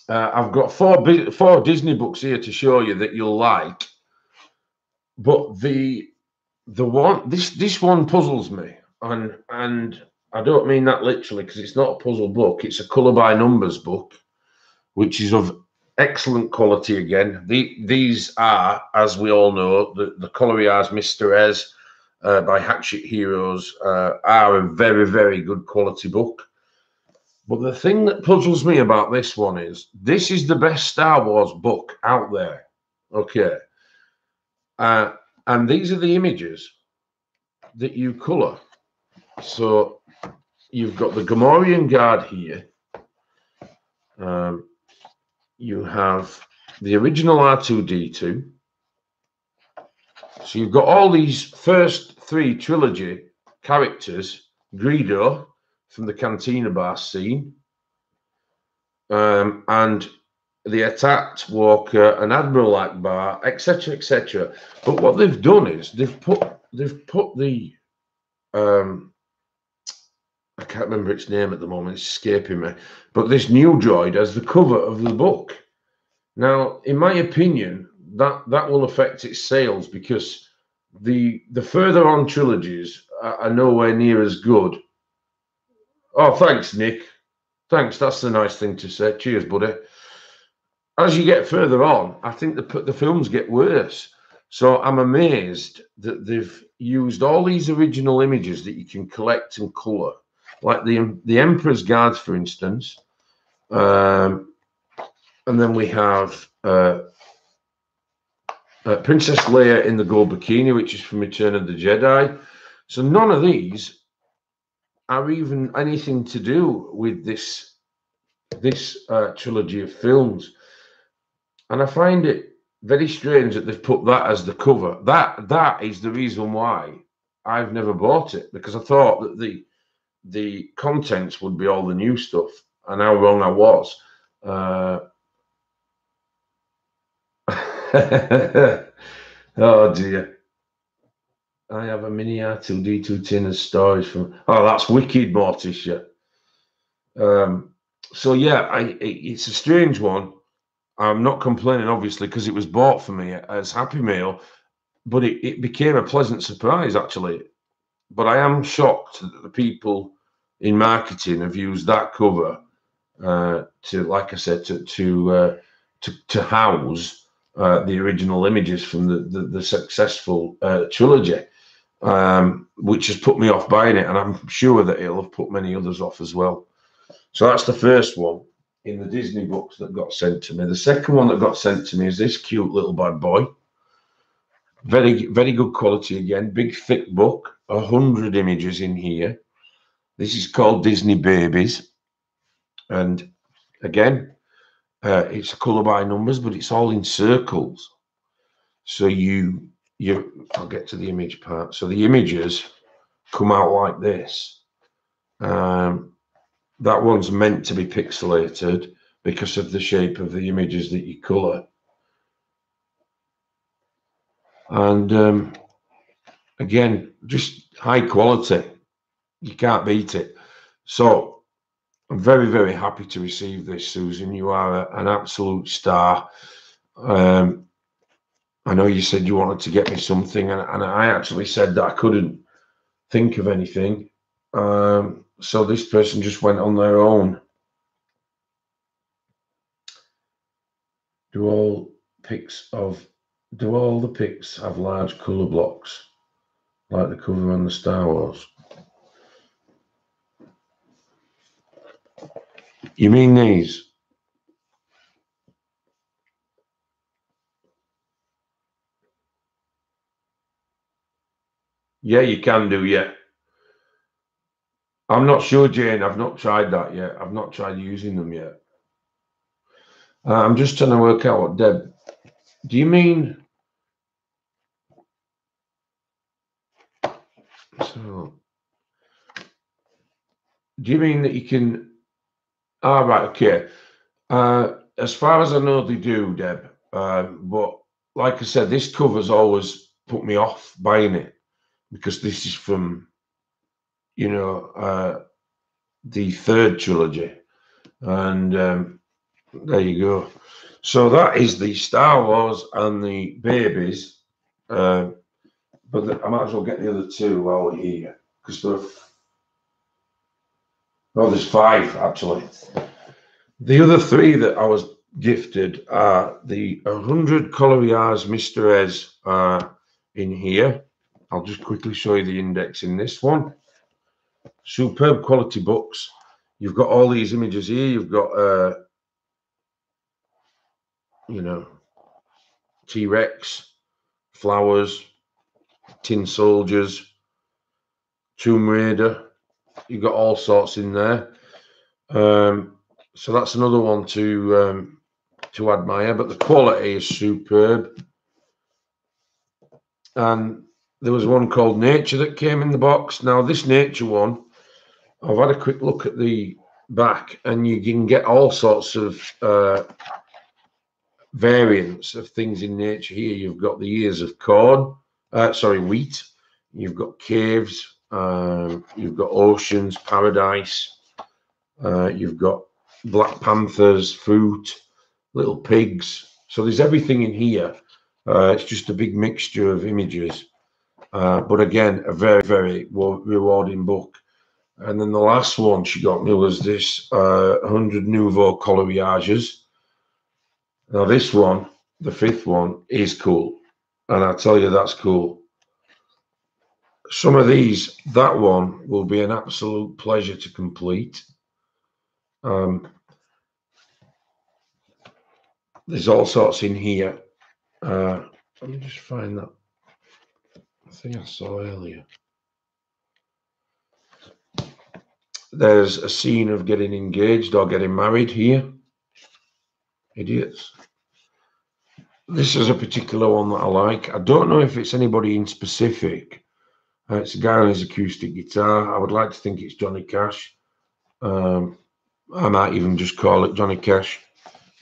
I've got four Disney books here to show you that you'll like. But the one, this one puzzles me. And I don't mean that literally, because it's not a puzzle book. It's a colour by numbers book, which is of excellent quality again. These are, as we all know, the Coloriage Mysteries by Hatchet Heroes are a very, very good quality book. But the thing that puzzles me about this one is this is the best Star Wars book out there. Okay. And these are the images that you colour. So you've got the Gamorrean Guard here. You have the original R2-D2. So you've got all these first three trilogy characters. Greedo from the Cantina Bar scene. And the Attacked Walker and Admiral Akbar, etc., etc. But what they've done is they've put the I can't remember its name at the moment, it's escaping me, but this new droid as the cover of the book. Now, in my opinion, that will affect its sales, because the further on trilogies are nowhere near as good. Oh, thanks, Nick. Thanks, that's the nice thing to say. Cheers, buddy. As you get further on, I think the films get worse. So I'm amazed that they've used all these original images that you can collect and colour, like the Emperor's Guards, for instance. And then we have Princess Leia in the gold bikini, which is from Return of the Jedi. So none of these are even anything to do with this trilogy of films. And I find it very strange that they've put that as the cover. That is the reason why I've never bought it, because I thought that the contents would be all the new stuff, and how wrong I was. Oh dear. I have a mini R2-D2 tin of storage from. Oh, that's wicked, Morticia. So yeah, it's a strange one. I'm not complaining, obviously, because it was bought for me as Happy Meal, but it became a pleasant surprise, actually. But I am shocked that the people in marketing have used that cover to, like I said, to house the original images from the successful trilogy, which has put me off buying it, and I'm sure that it'll have put many others off as well. So that's the first one in the Disney books that got sent to me. The second one that got sent to me is this cute little bad boy. Very, very good quality again. Big, thick book. 100 images in here. This is called Disney Babies. And again, it's a colour by numbers, but it's all in circles. So I'll get to the image part. So the images come out like this. That one's meant to be pixelated because of the shape of the images that you colour. And again, just high quality. You can't beat it. So I'm very, very happy to receive this, Susan. You are an absolute star. I know you said you wanted to get me something, and I actually said that I couldn't think of anything. So this person just went on their own. Do all the pics have large colour blocks like the cover on the Star Wars? You mean these? Yeah, you can do, yeah. I'm not sure, Jane. I've not tried that yet. I've not tried using them yet. I'm just trying to work out what, Deb, do you mean? So, do you mean that you can? Right, okay. As far as I know, they do, Deb. But like I said, this cover's always put me off buying it because this is from, you know, the third trilogy, and there you go. So that is the Star Wars and the babies. But I might as well get the other two while we're here because there's 5 actually. The other 3 that I was gifted are the 100 Coloriage Mysteries in here. I'll just quickly show you the index in this one. Superb quality books. You've got all these images here. You've got, you know, T-Rex, flowers, tin soldiers, Tomb Raider. You've got all sorts in there. So that's another one to admire, but the quality is superb. And there was one called Nature that came in the box. Now this Nature one, I've had a quick look at the back, and you can get all sorts of variants of things in nature here. You've got the ears of corn, wheat. You've got caves. You've got oceans, paradise. You've got black panthers, fruit, little pigs. So there's everything in here. It's just a big mixture of images. But again, a very, very rewarding book. And then the last one she got me was this 100 Nouveau Coloriages. Now this one, the 5th one, is cool. And I tell you, that's cool. Some of these, that one will be an absolute pleasure to complete. There's all sorts in here. Let me just find that. I think I saw earlier. There's a scene of getting engaged or getting married here. Idiots. This is a particular one that I like. I don't know if it's anybody in specific. It's a guy on his acoustic guitar. I would like to think it's Johnny Cash. I might even just call it Johnny Cash.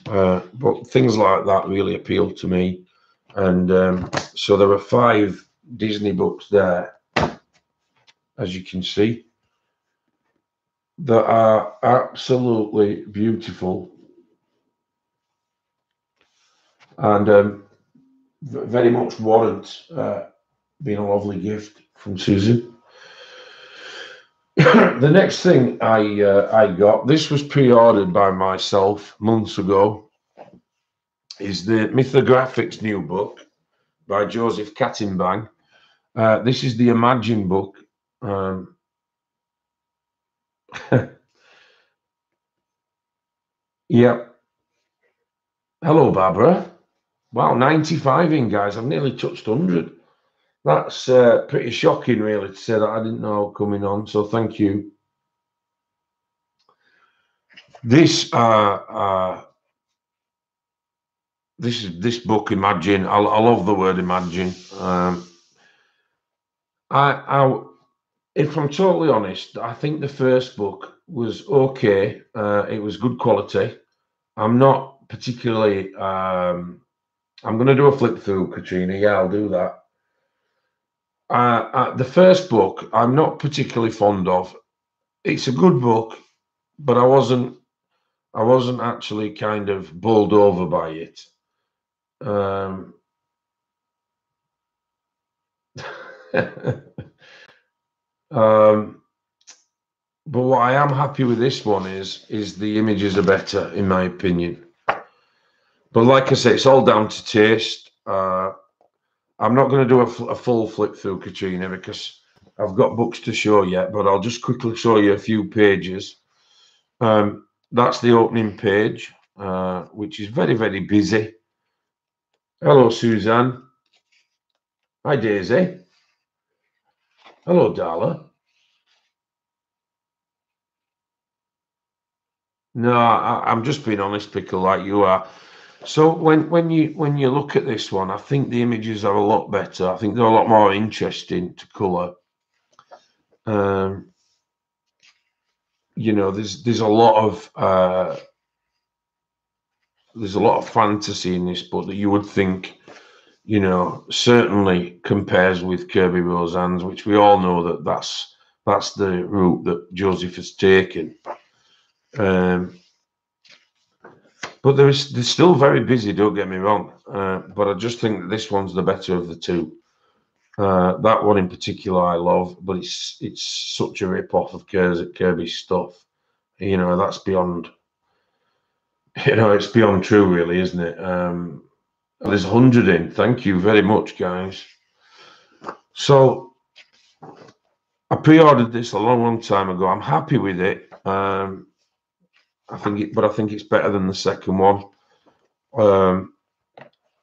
But things like that really appeal to me. And so there are 5 Disney books there, as you can see, that are absolutely beautiful and very much warrant being a lovely gift from Susan. The next thing I got, this was pre-ordered by myself months ago, is the Mythographics new book by Joseph Kattenbang. This is the Imagine book. Yeah. Hello, Barbara. Wow, 95 in, guys. I've nearly touched 100. That's pretty shocking, really, to say that I didn't know coming on. So thank you. This this book, Imagine. I love the word imagine. if I'm totally honest, I think the first book was okay. It was good quality. I'm not particularly. I'm going to do a flip through, Katrina. Yeah, I'll do that. The first book, I'm not particularly fond of. It's a good book, but I wasn't actually kind of bowled over by it. Um, um, but what I am happy with this one is the images are better, in my opinion. But like I say, it's all down to taste. I'm not going to do a full flip through, Katrina, because I've got books to show yet, but I'll just quickly show you a few pages. That's the opening page, which is very, very busy. Hello, Suzanne. Hi, Daisy. Hello, Darla. No, I'm just being honest, Pickle, like you are. So when you look at this one, I think the images are a lot better. I think they're a lot more interesting to colour. You know, there's a lot of fantasy in this book that you would think, you know, certainly compares with Kirby Roseanne's, which we all know that's the route that Joseph has taken. But they're still very busy, don't get me wrong. But I just think that this one's the better of the two. That one in particular I love, but it's such a rip-off of Kirby's stuff. You know, that's beyond, you know, it's beyond true, really, isn't it? There's 100 in. Thank you very much, guys. So I pre-ordered this a long, long time ago. I'm happy with it. I think it's better than the second one. The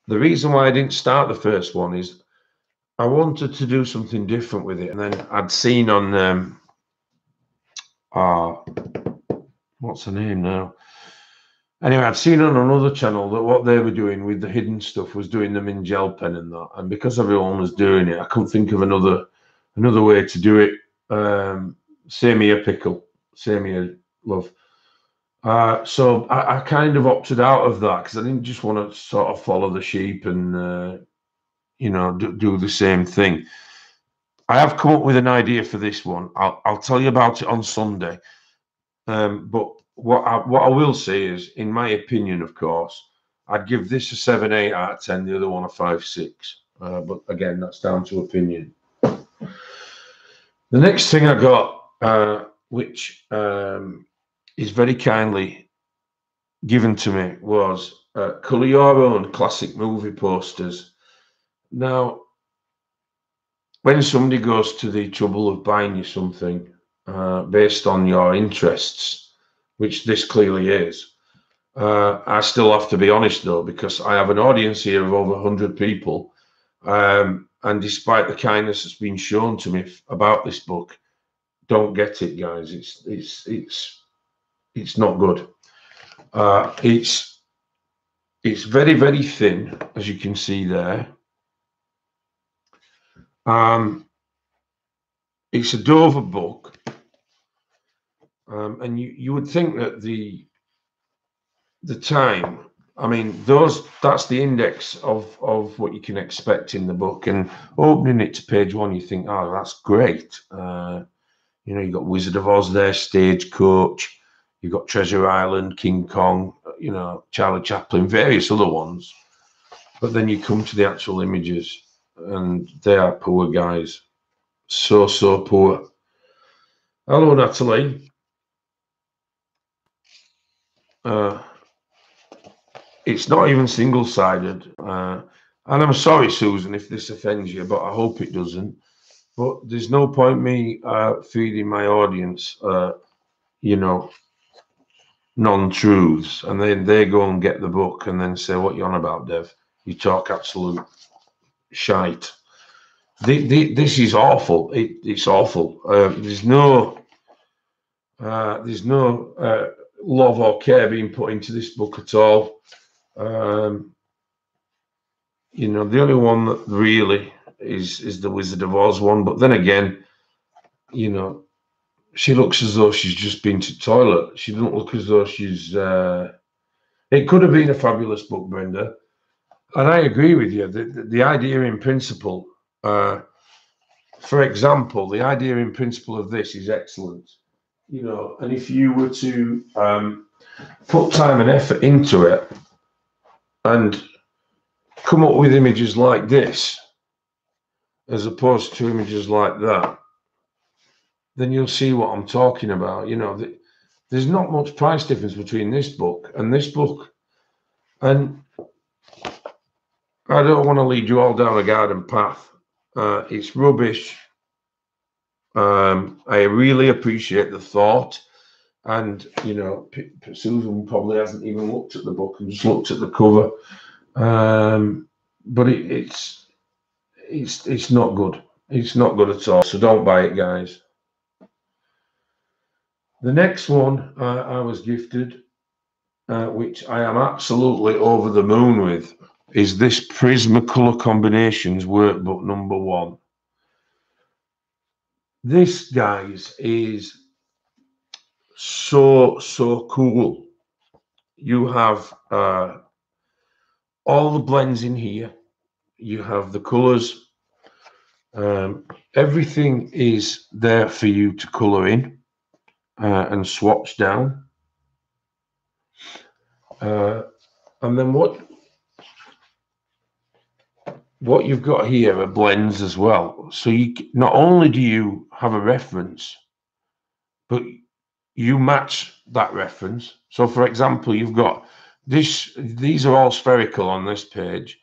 reason why I didn't start the first one is I wanted to do something different with it, and then I'd seen on what's the name now? Anyway, I'd seen on another channel that what they were doing with the hidden stuff was doing them in gel pen and that, and because everyone was doing it, I couldn't think of another way to do it. Same here, Pickle. Same here, love. So I kind of opted out of that because I didn't just want to sort of follow the sheep and you know, do the same thing. I have come up with an idea for this one. I'll tell you about it on Sunday. But what I will say is, in my opinion, of course, I'd give this a 7, 8 out of 10. The other one a 5, 6. But again, that's down to opinion. The next thing I got, which is very kindly given to me, was colour your own classic movie posters. Now, when somebody goes to the trouble of buying you something based on your interests, which this clearly is, I still have to be honest though, because I have an audience here of over 100 people, and despite the kindness that's been shown to me about this book, don't get it, guys. It's not good. It's very, very thin, as you can see there. It's a Dover book, and you would think that the time, I mean, that's the index of what you can expect in the book, and opening it to page 1, you think, oh, that's great. You know, you've got Wizard of Oz there, Stagecoach, you've got Treasure Island, King Kong, you know, Charlie Chaplin, various other ones. But then you come to the actual images, and they are poor, guys. So poor. Hello, Natalie. It's not even single-sided. And I'm sorry, Susan, if this offends you, but I hope it doesn't. But there's no point me feeding my audience, you know, non-truths, and then they go and get the book and then say, what you on about, Dev? You talk absolute shite. This is awful. It's awful. There's no love or care being put into this book at all. You know, the only one that really is the Wizard of Oz one, but then again, you know, she looks as though she's just been to the toilet. She doesn't look as though she's. It could have been a fabulous book, Brenda, and I agree with you. The idea in principle, for example, the idea in principle of this is excellent. You know, and if you were to put time and effort into it and come up with images like this, as opposed to images like that, then you'll see what I'm talking about. You know, there's not much price difference between this book and this book. And I don't want to lead you all down a garden path. It's rubbish. I really appreciate the thought. And, you know, Susan probably hasn't even looked at the book and just looked at the cover. But it's not good. It's not good at all. So don't buy it, guys. The next one I was gifted, which I am absolutely over the moon with, is this Prismacolor Combinations Workbook number 1. This, guys, is so cool. You have all the blends in here. You have the colors. Everything is there for you to color in and swatch down. And then what you've got here are blends as well. So you not only do you have a reference, but you match that reference. So for example, you've got this, these are all spherical on this page.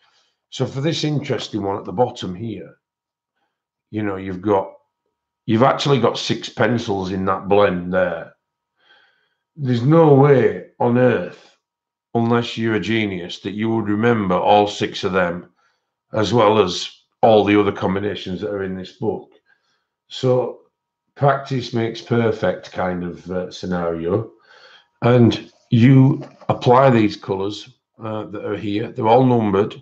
So for this interesting one at the bottom here, you know, you've actually got 6 pencils in that blend there. There's no way on earth, unless you're a genius, that you would remember all 6 of them, as well as all the other combinations that are in this book. So practice makes perfect kind of scenario. And you apply these colors that are here. They're all numbered,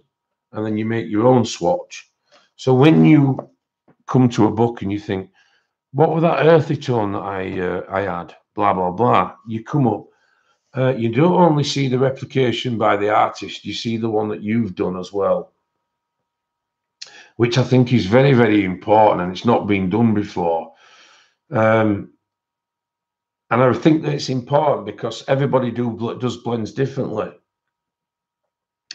and then you make your own swatch. So when you come to a book and you think, what was that earthy tone that I had? Blah, blah, blah. You come up. You don't only see the replication by the artist, you see the one that you've done as well, which I think is very, very important, and it's not been done before. And I think that it's important because everybody does blends differently.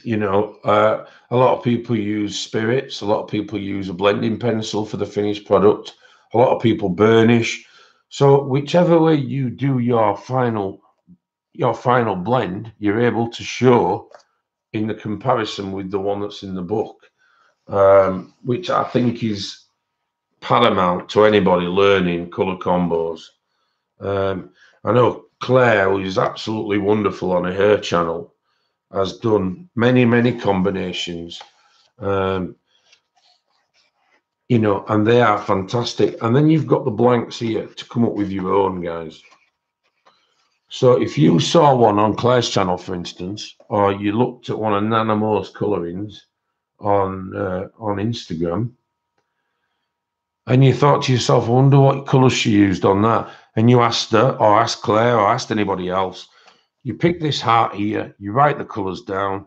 You know, a lot of people use spirits. A lot of people use a blending pencil for the finished product. A lot of people burnish. So whichever way you do your final blend, you're able to show in the comparison with the one that's in the book, which I think is paramount to anybody learning color combos. I know Claire, who is absolutely wonderful on her channel, has done many combinations, you know, and they are fantastic. And then you've got the blanks here to come up with your own, guys. So if you saw one on Claire's channel, for instance, or you looked at one of Nanamo's colorings on Instagram, and you thought to yourself, I wonder what colors she used on that, and you asked her, or asked Claire, or asked anybody else, you pick this heart here, you write the colors down,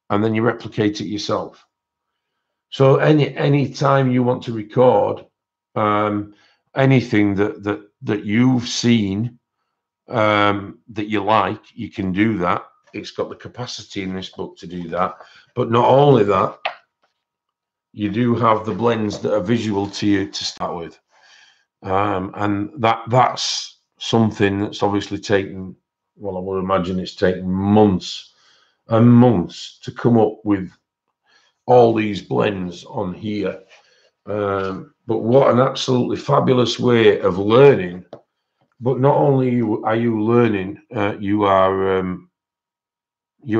and then you replicate it yourself. So any time you want to record anything that you've seen that you like, you can do that. It's got the capacity in this book to do that. But not only that, you do have the blends that are visual to you to start with, and that's something that's obviously taken. Well, I would imagine it's taken months and months to come up with all these blends on here. But what an absolutely fabulous way of learning. But not only are you learning, you're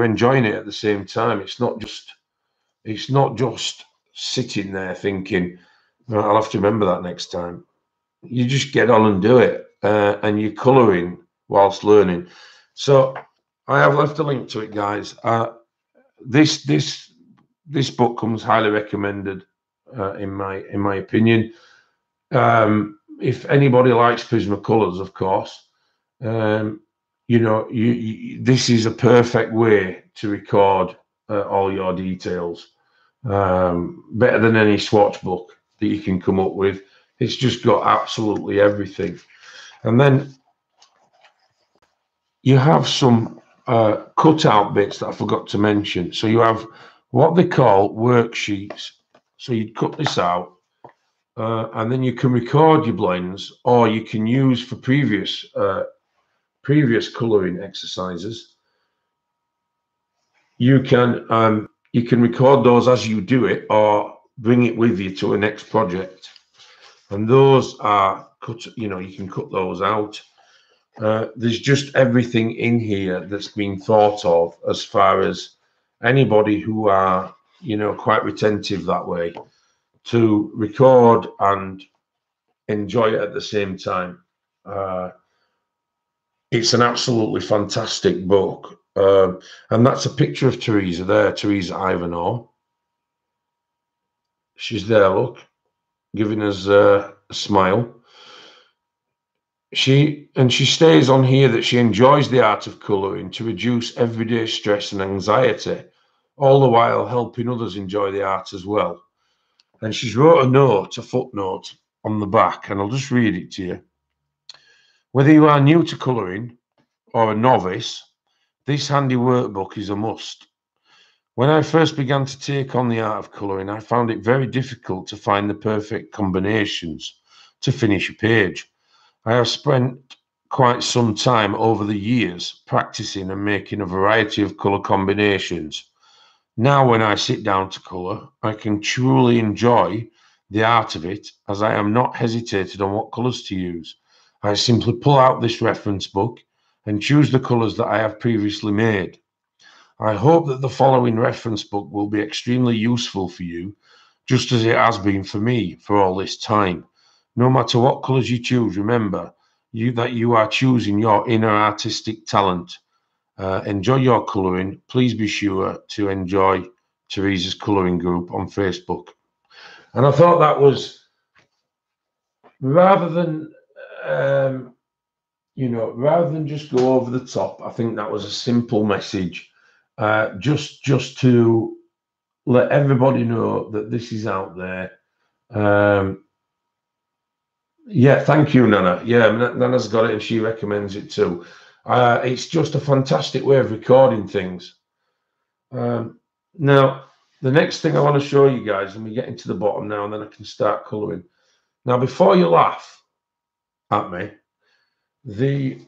enjoying it at the same time. It's not just sitting there thinking, "Right, I'll have to remember that next time." You just get on and do it, and you're coloring whilst learning. So I have left a link to it, guys. This book comes highly recommended in my opinion. if anybody likes Prismacolors, of course, you know, this is a perfect way to record all your details. Better than any swatch book that you can come up with. It's just got absolutely everything. And then you have some cutout bits that I forgot to mention. So you have what they call worksheets. So you'd cut this out, and then you can record your blends, or you can use for previous colouring exercises. You can record those as you do it, or bring it with you to a next project. And those are cut. You know, you can cut those out. There's just everything in here that's been thought of as far as anybody who are, you know, quite retentive that way, to record and enjoy it at the same time. It's an absolutely fantastic book. And that's a picture of Teresa there, Teresa Ivanhoe. She's there, look, giving us a smile. She stays on here that she enjoys the art of colouring to reduce everyday stress and anxiety, all the while helping others enjoy the art as well. And she's wrote a footnote on the back, and I'll just read it to you. Whether you are new to colouring or a novice, this handy workbook is a must. When I first began to take on the art of colouring, I found it very difficult to find the perfect combinations to finish a page. I have spent quite some time over the years practicing and making a variety of colour combinations. Now when I sit down to colour, I can truly enjoy the art of it, as I am not hesitated on what colours to use. I simply pull out this reference book and choose the colours that I have previously made. I hope that the following reference book will be extremely useful for you, just as it has been for me for all this time. No matter what colours you choose, remember that you are choosing your inner artistic talent. Enjoy your colouring. Please be sure to enjoy Teresa's colouring group on Facebook. And I thought that was, rather than just go over the top, I think that was a simple message, just to let everybody know that this is out there. Yeah, thank you, Nana. Yeah, Nana's got it and she recommends it too. It's just a fantastic way of recording things. Now, the next thing I want to show you guys, and we're getting to the bottom now, and then I can start colouring. Now, before you laugh at me, the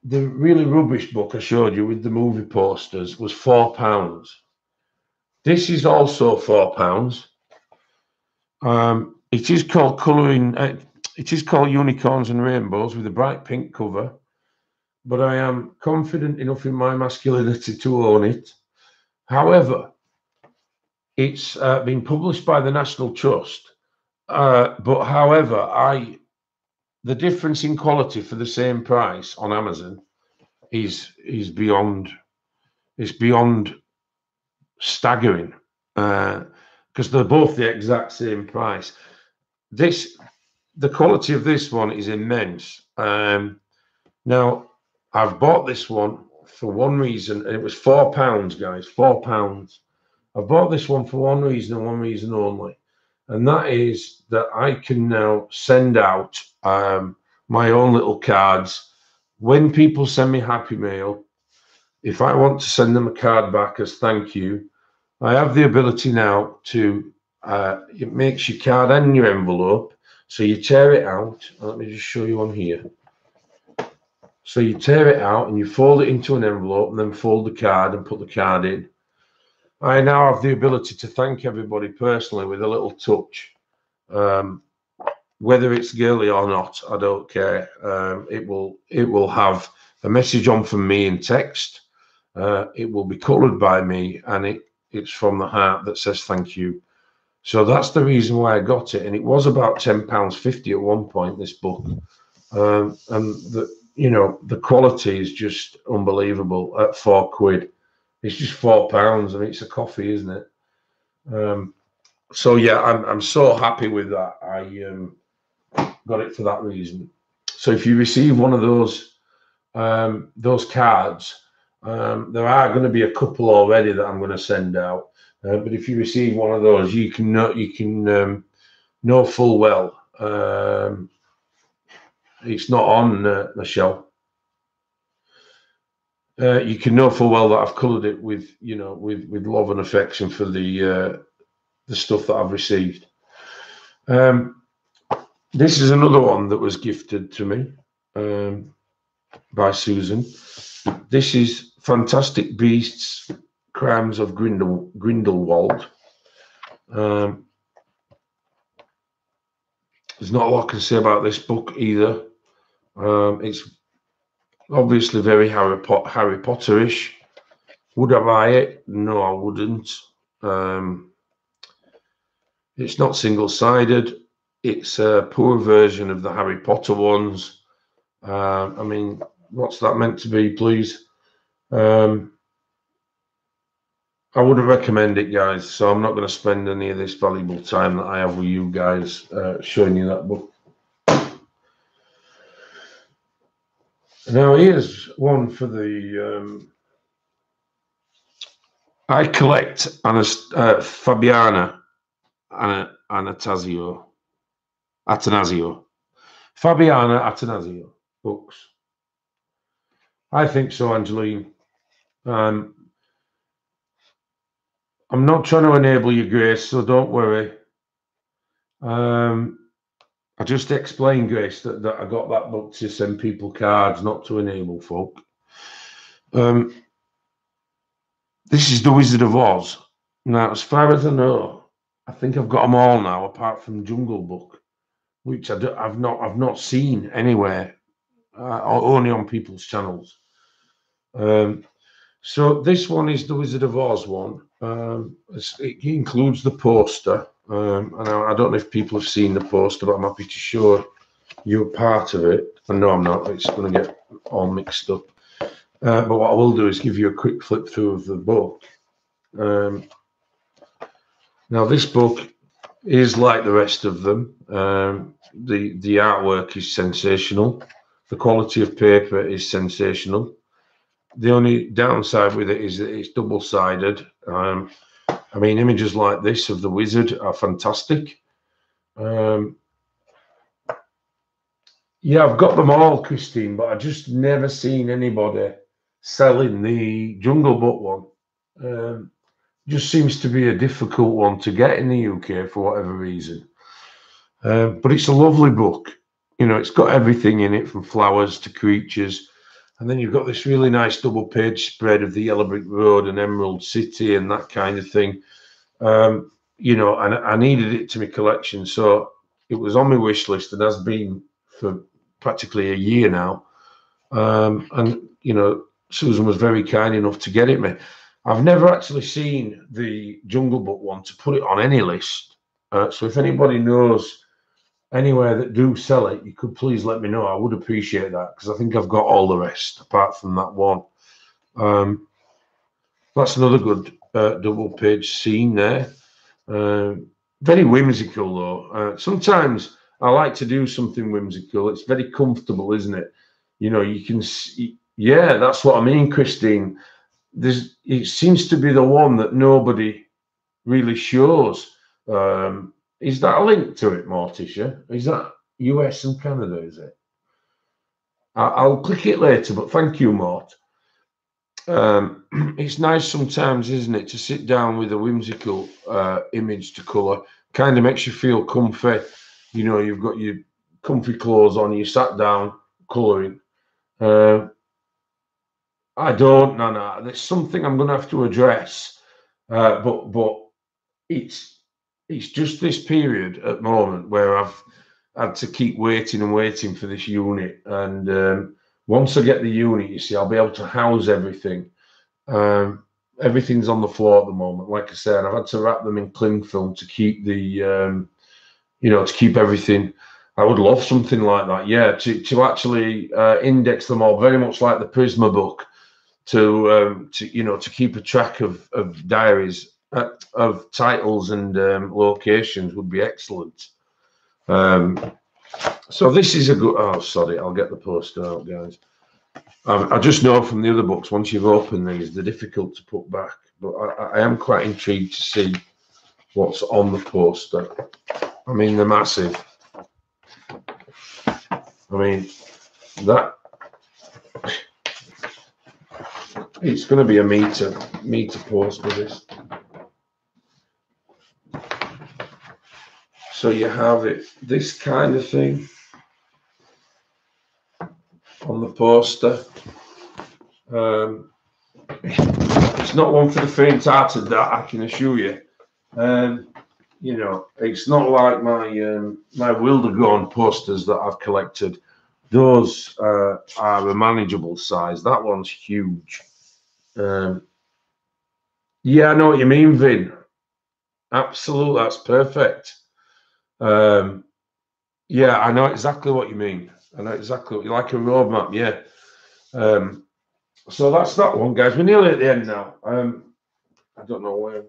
really rubbish book I showed you with the movie posters was £4. This is also £4. It is called colouring. It is called Unicorns and Rainbows with a bright pink cover, but I am confident enough in my masculinity to own it. However, it's been published by the National Trust, but however, the difference in quality for the same price on Amazon is beyond staggering, because they're both the exact same price. The quality of this one is immense. Now, I've bought this one for one reason, and it was £4, guys, £4. I bought this one for one reason and one reason only, and that is that I can now send out my own little cards. When people send me Happy Mail, if I want to send them a card back as thank you, I have the ability now to, it makes your card and your envelope. So you tear it out. Let me just show you on here. So you tear it out and you fold it into an envelope and then fold the card and put the card in. I now have the ability to thank everybody personally with a little touch. Whether it's girly or not, I don't care. It will have a message on from me in text. It will be coloured by me, and it's from the heart that says thank you. So that's the reason why I got it, and it was about £10.50 at one point, this book, and the quality is just unbelievable at £4. It's just £4, and it's a coffee, isn't it? So yeah, I'm so happy with that. got it for that reason. So if you receive one of those cards, there are going to be a couple already that I'm going to send out. But if you receive one of those, you can know full well it's not on the shelf. You can know full well that I've coloured it with, you know, with love and affection for the stuff that I've received. This is another one that was gifted to me by Susan. This is Fantastic Beasts, Crimes of Grindelwald. There's not a lot I can say about this book either. It's obviously very Harry Potterish. Would I buy it? No, I wouldn't. It's not single-sided. It's a poor version of the Harry Potter ones. I mean, what's that meant to be, please? I wouldn't recommend it, guys, so I'm not going to spend any of this valuable time that I have with you guys showing you that book. Now, here's one for the... I collect Fabiana Atanasio. Fabiana Atanasio books. I think so, Angeline. I'm not trying to enable you, Grace, so don't worry. I just explained, Grace, that I got that book to send people cards, not to enable folk. This is The Wizard of Oz. Now, as far as I know, I think I've got them all now, apart from Jungle Book, which I've not seen anywhere, only on people's channels. So this one is the Wizard of Oz one. It includes the poster, and I don't know if people have seen the poster, but I'm happy to show you a part of it. And no, I'm not. It's going to get all mixed up. But what I will do is give you a quick flip through of the book. Now, this book is like the rest of them. The artwork is sensational. The quality of paper is sensational. The only downside with it is that it's double-sided. I mean, images like this of the wizard are fantastic. Yeah, I've got them all, Christine, but I just never seen anybody selling the Jungle Book one. Just seems to be a difficult one to get in the UK for whatever reason. But it's a lovely book. You know, it's got everything in it, from flowers to creatures. And then you've got this really nice double page spread of the Yellow Brick Road and Emerald City and that kind of thing. You know, and I needed it to my collection. So it was on my wish list and has been for practically a year now. And, you know, Susan was very kind enough to get it me. I've never actually seen the Jungle Book one to put it on any list. So if anybody knows anywhere that do sell it, you could please let me know. I would appreciate that, because I think I've got all the rest apart from that one. That's another good double page scene there. Very whimsical though. Sometimes I like to do something whimsical. It's very comfortable, isn't it? You know, you can see, yeah, that's what I mean, Christine. It seems to be the one that nobody really shows. Is that a link to it, Morticia? Is that US and Canada, is it? I'll click it later, but thank you, Mort. It's nice sometimes, isn't it, to sit down with a whimsical image to colour. Kind of makes you feel comfy. You know, you've got your comfy clothes on, you sat down colouring. I don't, Nana. There's something I'm going to have to address, but it's just this period at the moment where I've had to keep waiting and waiting for this unit. And once I get the unit, you see, I'll be able to house everything. Everything's on the floor at the moment. Like I said, I've had to wrap them in cling film to keep the, you know, to keep everything. I would love something like that, yeah, to actually index them all, very much like the Prisma book, to you know, to keep a track of diaries, of titles and locations would be excellent. So this is a good. Oh, sorry, I'll get the poster out, guys. I just know from the other books, once you've opened these, they're difficult to put back. But I am quite intrigued to see what's on the poster. I mean, they're massive. I mean, that it's going to be a meter poster, this. So you have it, this kind of thing on the poster. It's not one for the faint-hearted, that I can assure you. You know, it's not like my my Wildergorn posters that I've collected. Those are a manageable size. That one's huge. Yeah, I know what you mean, Vin. Absolutely, that's perfect. Yeah, I know exactly what you mean. I know exactly what you like, a roadmap. Yeah. So that's that one, guys. We're nearly at the end now. I don't know where.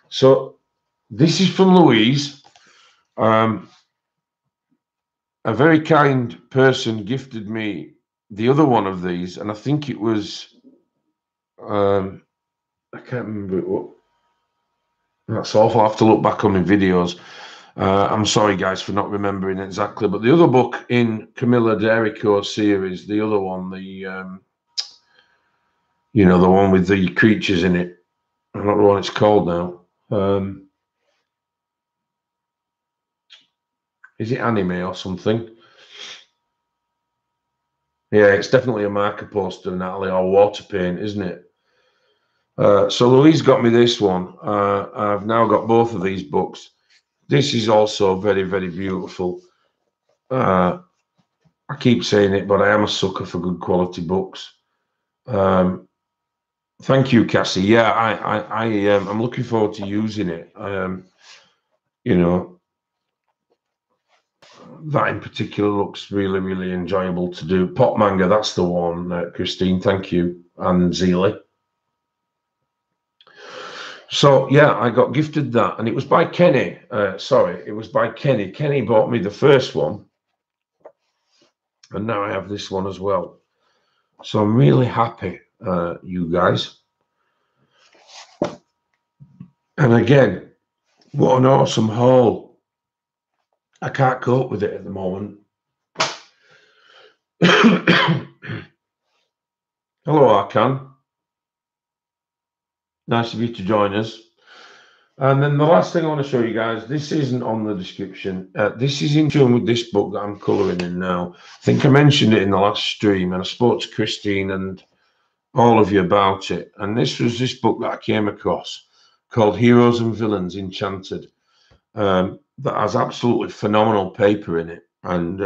So this is from Louise. A very kind person gifted me the other one of these, and I think it was. I can't remember what. That's awful. I have to look back on my videos. I'm sorry, guys, for not remembering exactly. But the other book in Camilla Derico's series, the other one, the you know, the one with the creatures in it. I don't know what it's called now. Is it anime or something? Yeah, it's definitely a marker poster, Natalie, or water paint, isn't it? So Louise got me this one. I've now got both of these books. This is also very, very beautiful. I keep saying it, but I am a sucker for good quality books. Thank you, Cassie. Yeah, I'm looking forward to using it. You know, that in particular looks really, really enjoyable to do. Pop Manga, that's the one, Christine. Thank you, and Zealy. So yeah, I got gifted that, and it was by Kenny. Sorry, it was by Kenny. Kenny bought me the first one, and now I have this one as well. So I'm really happy, you guys. And again, what an awesome haul. I can't cope with it at the moment. Hello, Arkan. Nice of you to join us. And then the last thing I want to show you guys, this isn't on the description. This is in tune with this book that I'm colouring in now. I think I mentioned it in the last stream, and I spoke to Christine and all of you about it. And this was this book that I came across called Heroes and Villains Enchanted. That has absolutely phenomenal paper in it. And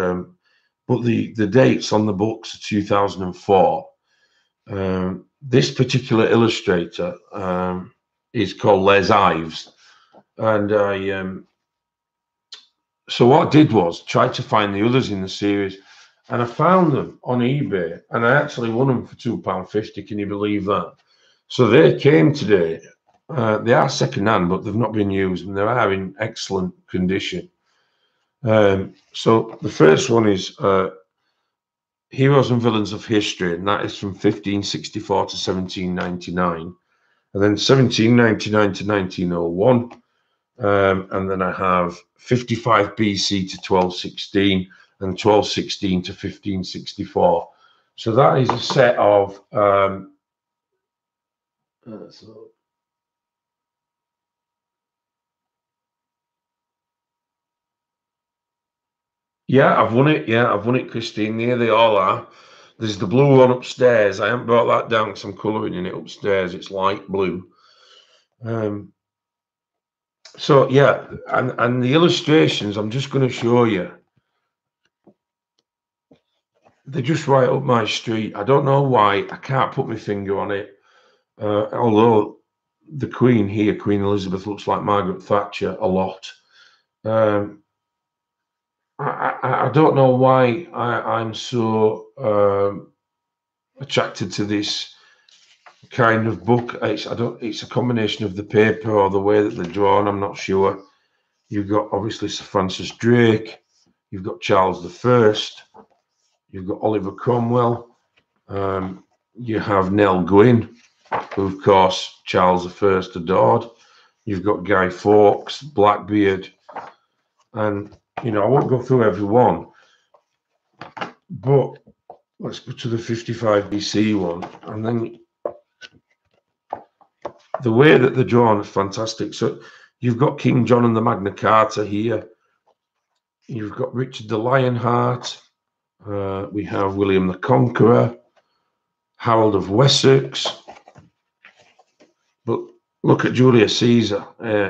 but the dates on the books are 2004. This particular illustrator is called Les Ives, and so what I did was try to find the others in the series, and I found them on eBay, and I actually won them for £2.50. Can you believe that? So they came today. They are second-hand, but they've not been used, and they are in excellent condition. So the first one is Heroes and Villains of History, and that is from 1564 to 1799, and then 1799 to 1901, and then I have 55 BC to 1216, and 1216 to 1564. So that is a set of yeah, I've won it. Yeah, I've won it, Christine. There they all are. There's the blue one upstairs. I haven't brought that down because I'm colouring in it upstairs. It's light blue. So yeah, and the illustrations I'm just going to show you. They're just right up my street. I don't know why. I can't put my finger on it. Although the Queen here, Queen Elizabeth, looks like Margaret Thatcher a lot. I don't know why I'm so attracted to this kind of book. It's a combination of the paper or the way that they're drawn. I'm not sure. You've got obviously Sir Francis Drake. You've got Charles I. You've got Oliver Cromwell. You have Nell Gwyn, who, of course, Charles I adored. You've got Guy Fawkes, Blackbeard, and I won't go through every one, but let's go to the 55 BC one, and then the way that they're drawn is fantastic. So you've got King John and the Magna Carta here. You've got Richard the Lionheart. We have William the Conqueror, Harold of Wessex. But look at Julius Caesar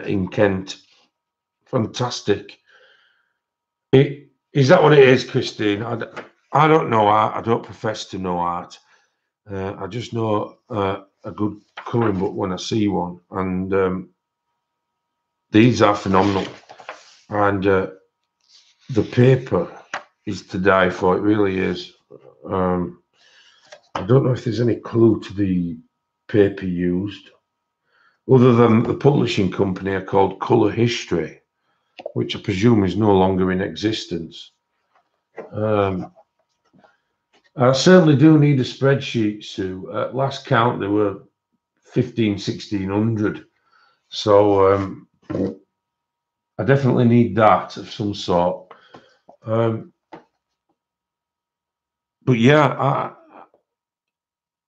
in Kent. Fantastic. Is that what it is, Christine? I don't know art. I don't profess to know art. I just know a good colouring book when I see one. And these are phenomenal. And the paper is to die for. It really is. I don't know if there's any clue to the paper used, other than the publishing company are called Colour History, which I presume is no longer in existence. I certainly do need a spreadsheet, Sue. At last count, there were 1600. So I definitely need that of some sort. But yeah,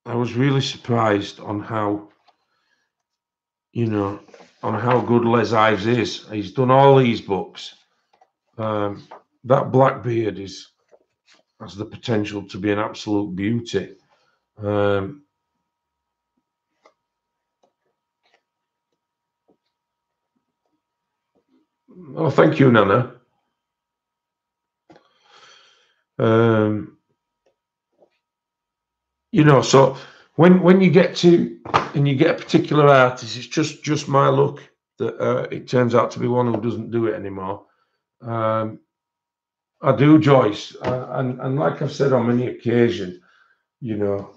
I was really surprised on how, on how good Les Ives is. He's done all these books. That Blackbeard has the potential to be an absolute beauty. Oh, thank you, Nana. So when you get to and you get a particular artist, it's just my luck that it turns out to be one who doesn't do it anymore. I do, Joyce, and like I've said on many occasions,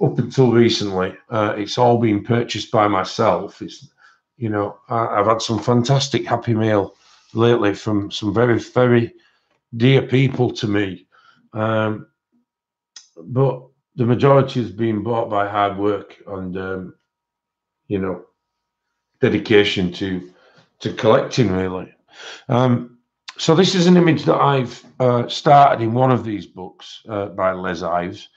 up until recently, it's all been purchased by myself. It's, I've had some fantastic happy mail lately from some very, very dear people to me, but the majority has been bought by hard work and dedication to collecting, really. So this is an image that I've started in one of these books by Les Ives.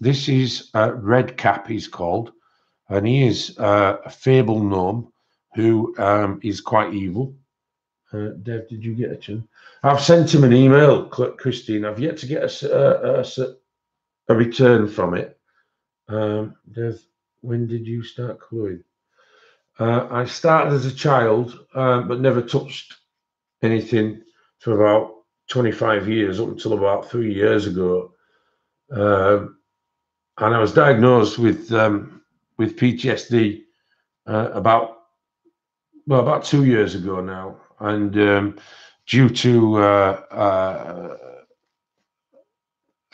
This is Red Cap, he's called, and he is a fable gnome who is quite evil. Dev, did you get a chance? I've sent him an email, Christine. I've yet to get a return from it. Dev, when did you start colouring? I started as a child, but never touched anything for about 25 years, up until about 3 years ago. And I was diagnosed with PTSD about 2 years ago now, and due to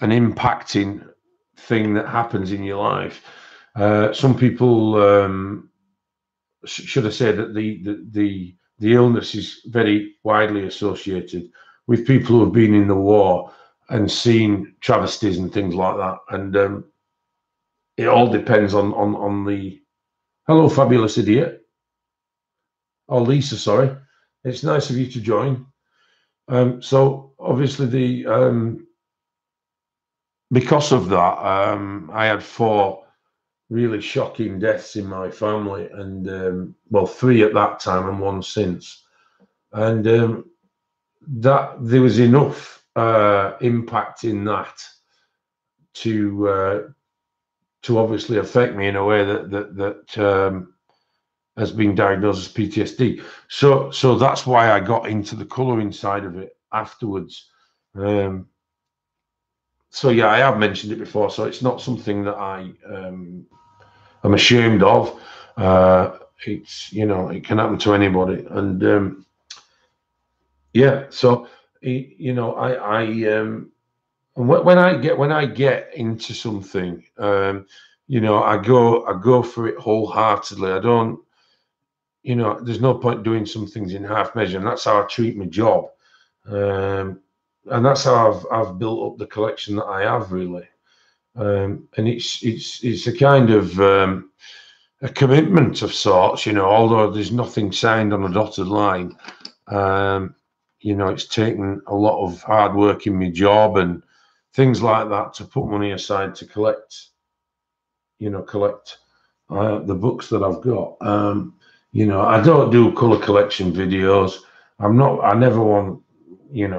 an impacting thing that happens in your life, some people should I say that the illness is very widely associated with people who have been in the war and seen travesties and things like that, and it all depends on the. Hello, fabulous idiot. Oh, Lisa, sorry. It's nice of you to join. So obviously because of that, I had 4 really shocking deaths in my family, and 3 at that time and 1 since, and that there was enough impact in that to obviously affect me in a way that has been diagnosed as PTSD. So that's why I got into the colouring side of it afterwards. So yeah, I have mentioned it before, so it's not something that I'm ashamed of. It's it can happen to anybody, and yeah. So when I get into something, I go for it wholeheartedly. I don't, there's no point doing some things in half measure, and that's how I treat my job. And that's how I've built up the collection that I have, really. And it's a kind of a commitment of sorts, although there's nothing signed on a dotted line. It's taken a lot of hard work in my job and things like that to put money aside to collect the books that I've got. I don't do color collection videos. I never want,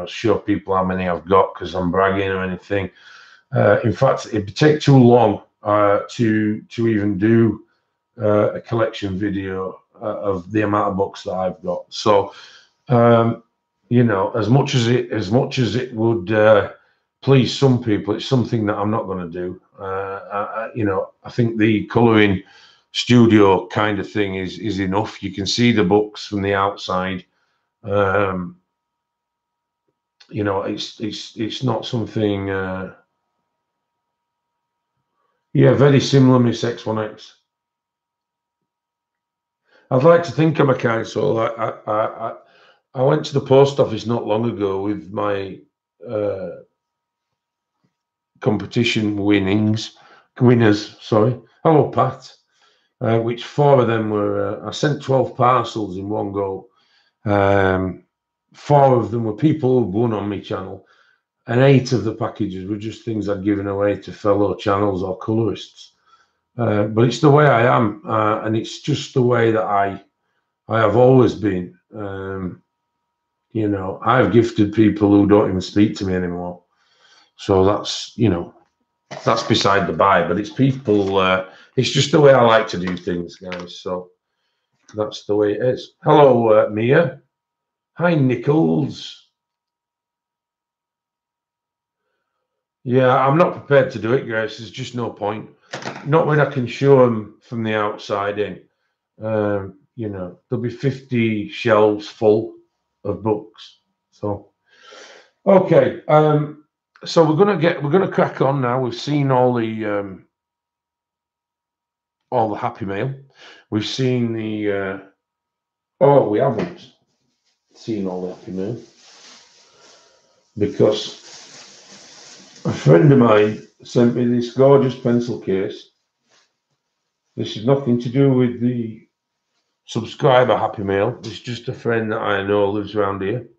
show people how many I've got because I'm bragging or anything. In fact, it'd take too long to even do a collection video of the amount of books that I've got. So, as much as it would please some people, it's something that I'm not going to do. I think the colouring studio kind of thing is enough. You can see the books from the outside. It's not something. Very similar, Miss X1X. I'd like to think I'm a kind soul. I went to the post office not long ago with my competition winners. Sorry. Hello, Pat. Which 4 of them were. I sent 12 parcels in one go. 4 of them were people who won on my channel, and 8 of the packages were just things I'd given away to fellow channels or colorists. But it's the way I am, and it's just the way that I have always been. I've gifted people who don't even speak to me anymore. So that's beside the by. But it's people. It's just the way I like to do things, guys. So that's the way it is. Hello, Mia. Hi, Nichols. Yeah, I'm not prepared to do it, guys. There's just no point. Not when I can show them from the outside in. There'll be 50 shelves full of books. So, okay. So we're gonna crack on now. We've seen all the Happy Mail. We've seen the we haven't seen all the Happy Mail because a friend of mine sent me this gorgeous pencil case. This is nothing to do with the subscriber Happy Mail. It's just a friend that I know lives around here.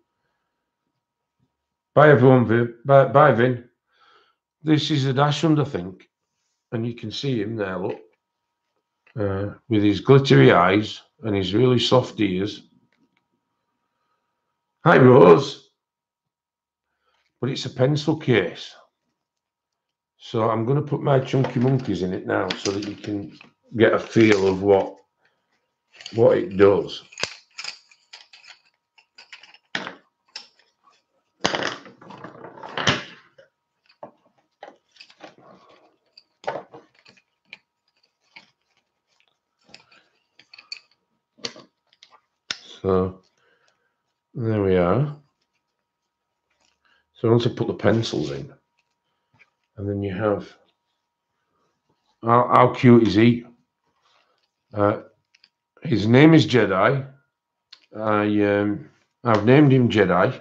Bye everyone, Vin. Bye, Vin. This is a Dache, I think, and you can see him there. Look, with his glittery eyes and his really soft ears. Hi, Rose. But it's a pencil case, so I'm going to put my chunky monkeys in it now, so that you can get a feel of what it does. So there we are. So once I put the pencils in, and then you have, how cute is he? His name is Jedi. I've named him Jedi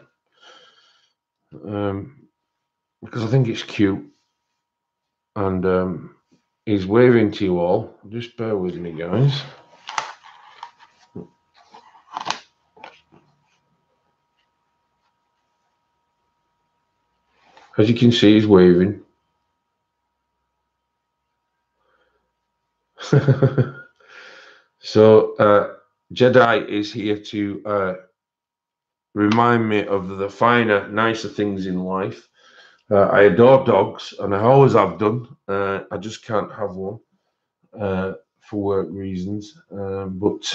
because I think it's cute, and he's waving to you all. Just bear with me, guys. As you can see, he's waving. So Jedi is here to remind me of the finer, nicer things in life. I adore dogs, and I always have done. I just can't have one for work reasons. But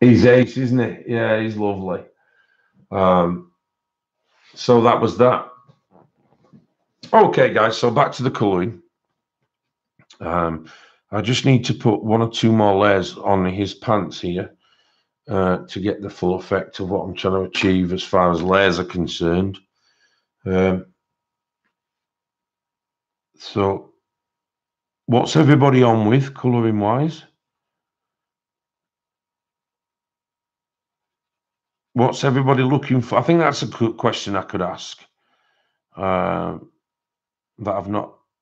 he's ace, isn't he? Yeah, he's lovely. So that was that. Okay, guys, so back to the colouring. I just need to put 1 or 2 more layers on his pants here to get the full effect of what I'm trying to achieve as far as layers are concerned. So what's everybody on with colouring wise? What's everybody looking for? I think that's a good question I could ask. That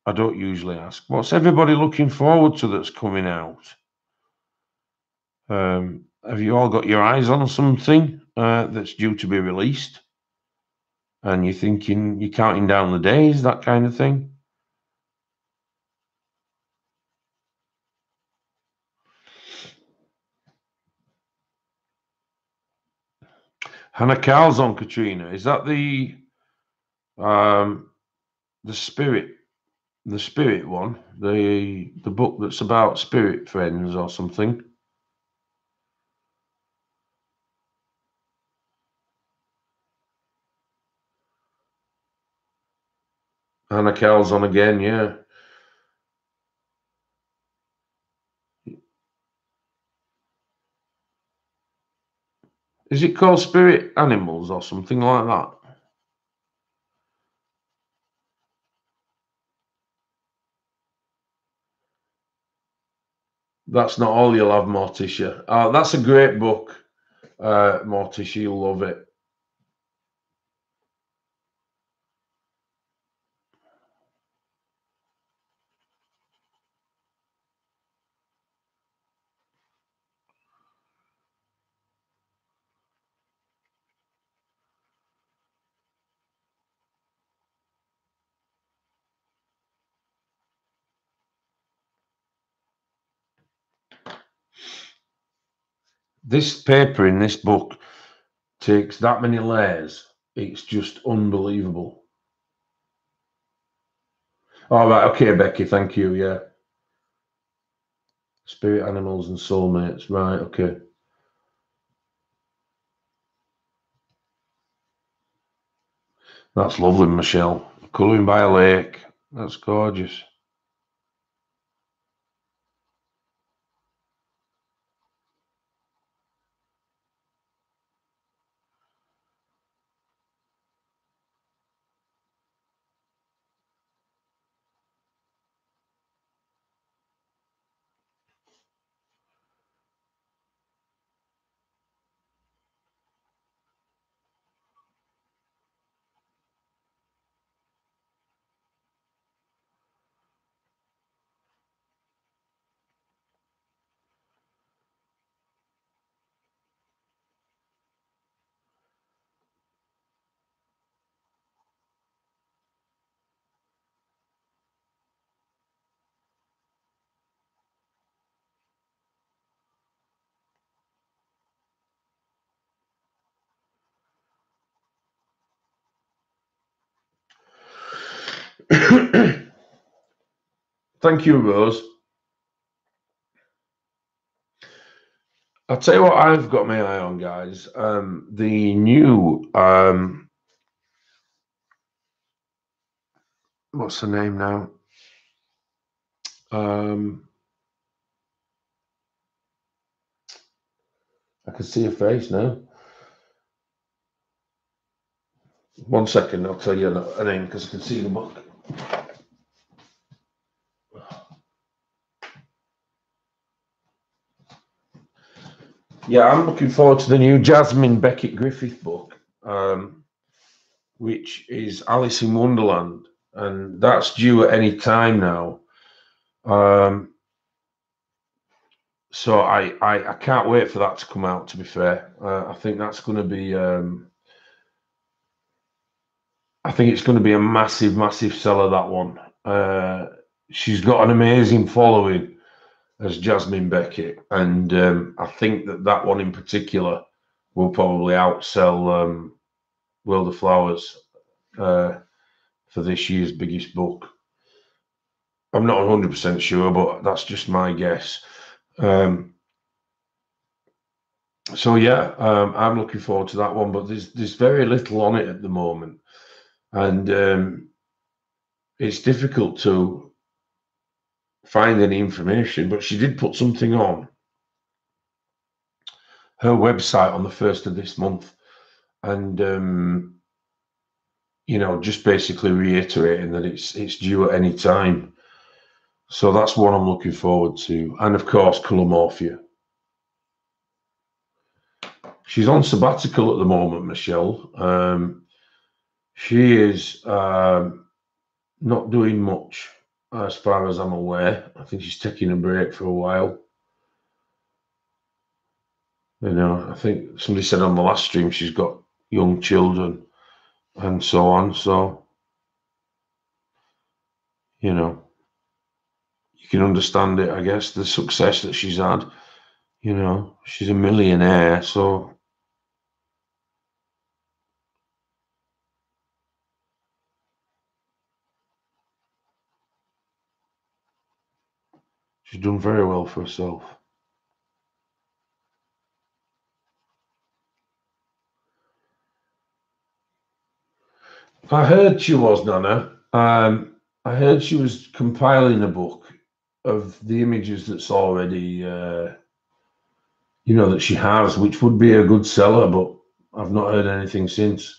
I don't usually ask. What's everybody looking forward to that's coming out? Have you all got your eyes on something that's due to be released? And you're thinking, you're counting down the days, that kind of thing? Hannah Carl's on, Katrina. Is that the spirit one? The book that's about spirit friends or something? Hannah Carl's on again, yeah. Is it called Spirit Animals or something like that? That's not all you'll have, Morticia. That's a great book, Morticia. You'll love it. This paper in this book takes that many layers. It's just unbelievable. All right, okay, Becky, thank you. Yeah, spirit animals and soulmates. Right, okay. That's lovely, Michelle. Colouring by a lake. That's gorgeous. Thank you, Rose. I'll tell you what I've got my eye on, guys. The new what's the name now? I can see your face now. 1 second, I'll tell you a name because I can see the book. Yeah, I'm looking forward to the new Jasmine Beckett Griffith book, which is Alice in Wonderland, and that's due at any time now. So I can't wait for that to come out. To be fair, I think that's going to be. I think it's going to be a massive seller. That one. She's got an amazing following as Jasmine Beckett, and I think that one in particular will probably outsell World of Flowers for this year's biggest book. I'm not 100% sure, but that's just my guess. So yeah, I'm looking forward to that one, but there's very little on it at the moment, and it's difficult to find any information. But she did put something on her website on the 1st of this month, and just basically reiterating that it's due at any time. So that's what I'm looking forward to, and of course, Colour Morphia. She's on sabbatical at the moment, Michelle. She is not doing much as far as I'm aware. I think she's taking a break for a while. You know, I think somebody said on the last stream she's got young children and so on. So, you know, you can understand it, I guess, the success that she's had. You know, she's a millionaire, so she's done very well for herself. I heard she was, Nana. I heard she was compiling a book of the images that's already, you know, that she has, which would be a good seller, but I've not heard anything since.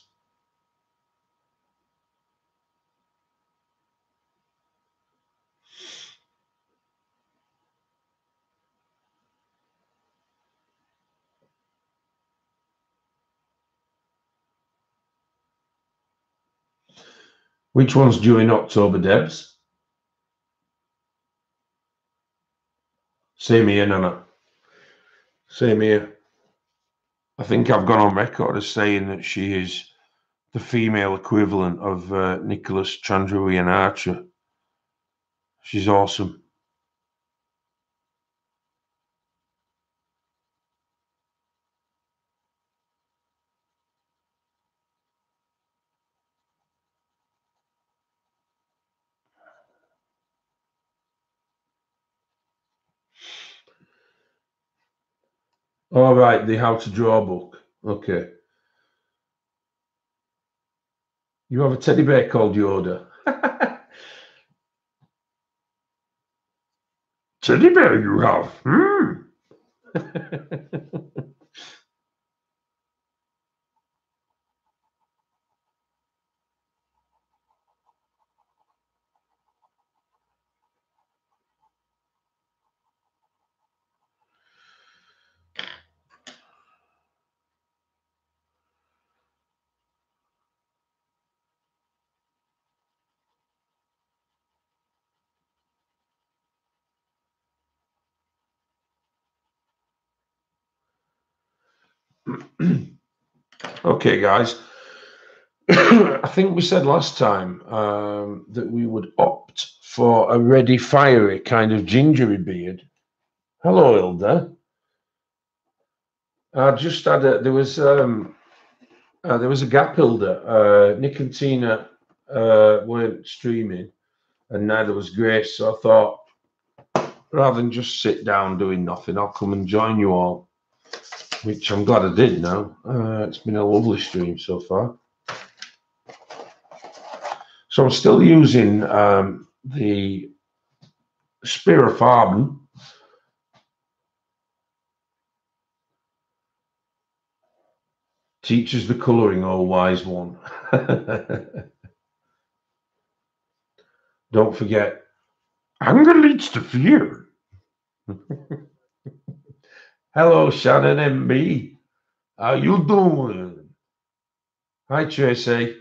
Which one's due in October, Debs? Same here, Nana. Same here. I think I've gone on record as saying that she is the female equivalent of Nicholas Chandruian Archer. She's awesome. All right, the How to Draw book. Okay. You have a teddy bear called Yoda. Teddy bear you have? Okay, guys. I think we said last time that we would opt for a ready fiery kind of gingery beard. Hello, Hilda. I just had there was a gap, Hilda. Nick and Tina weren't streaming, and neither was Grace. So I thought, rather than just sit down doing nothing, I'll come and join you all, which I'm glad I did now. It's been a lovely stream so far. So I'm still using the Spirafarben. Teaches the colouring, oh wise one. Don't forget, anger leads to fear. Hello, Shannon MB. How you doing? Hi, Tracy.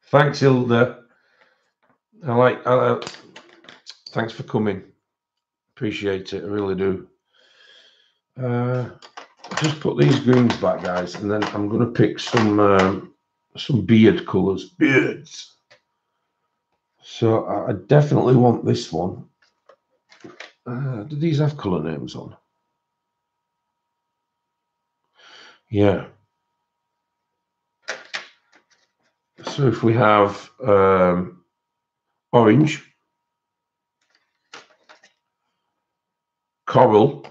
Thanks, Hilda. Thanks for coming. Appreciate it. I really do. Just put these greens back, guys, and then I'm going to pick some beard colours. Beards. So I definitely want this one. Do these have colour names on? Yeah. So if we have orange, coral,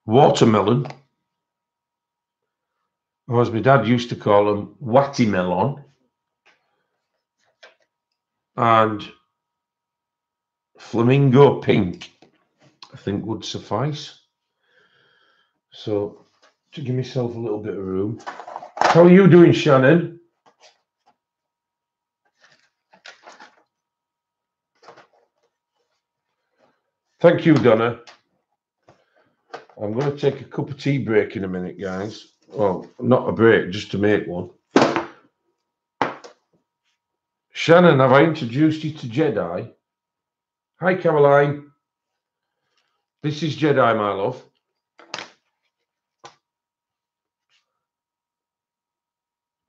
watermelon, or as my dad used to call them, watermelon, and flamingo pink, I think would suffice. So to give myself a little bit of room. How are you doing, Shannon? Thank you, Donna. I'm going to take a cup of tea break in a minute, guys. Well, not a break, just to make one. Shannon, have I introduced you to Jedi? Hi, Caroline. This is Jedi, my love.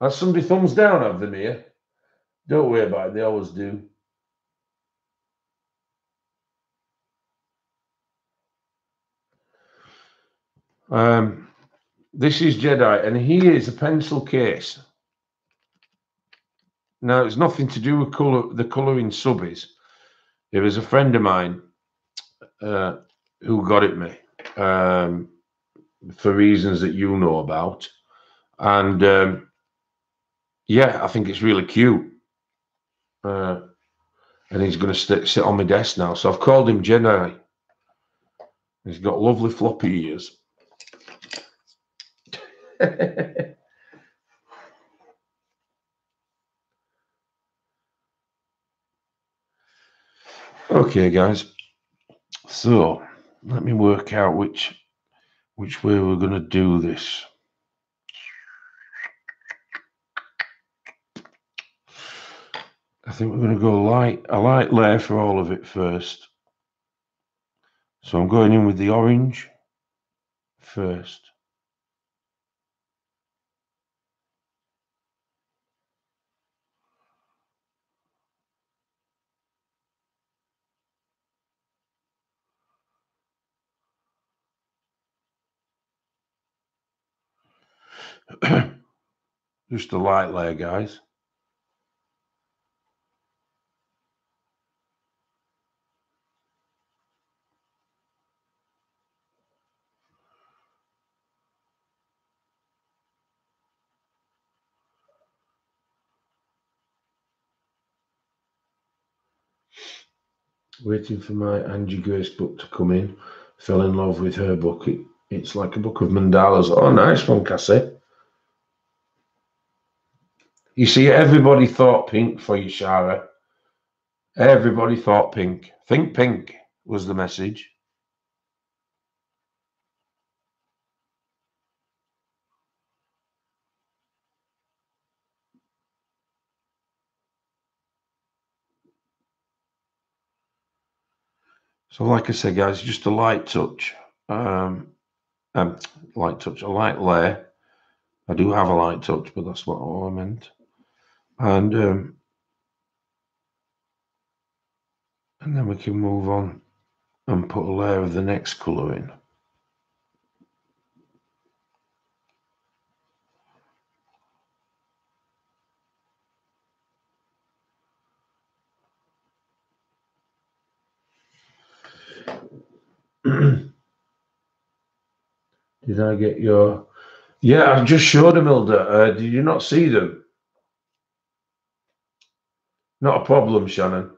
Has somebody thumbs down, have them here? Don't worry about it, they always do. This is Jedi, and here is a pencil case. Now, it's nothing to do with the colour in subbies. It was a friend of mine who got it me for reasons that you know about. And yeah, I think it's really cute. And he's going to sit on my desk now. So I've called him Jedi. He's got lovely floppy ears. Okay, guys. So let me work out which way we're going to do this. I think we're going to go a light layer for all of it first. So I'm going in with the orange first. Just a light layer, guys. Waiting for my Angie Grace book to come in. Fell in love with her book. It's like a book of mandalas. Oh, nice one, Cassie. You see, everybody thought pink for you, Shara. Everybody thought pink. Think pink was the message. So like I said, guys, just a light touch. A light layer. I do have a light touch, but that's what I meant. And then we can move on and put a layer of the next colour in. Did I get your... Yeah, I just showed them, Hilda. Did you not see them? Not a problem, Shannon.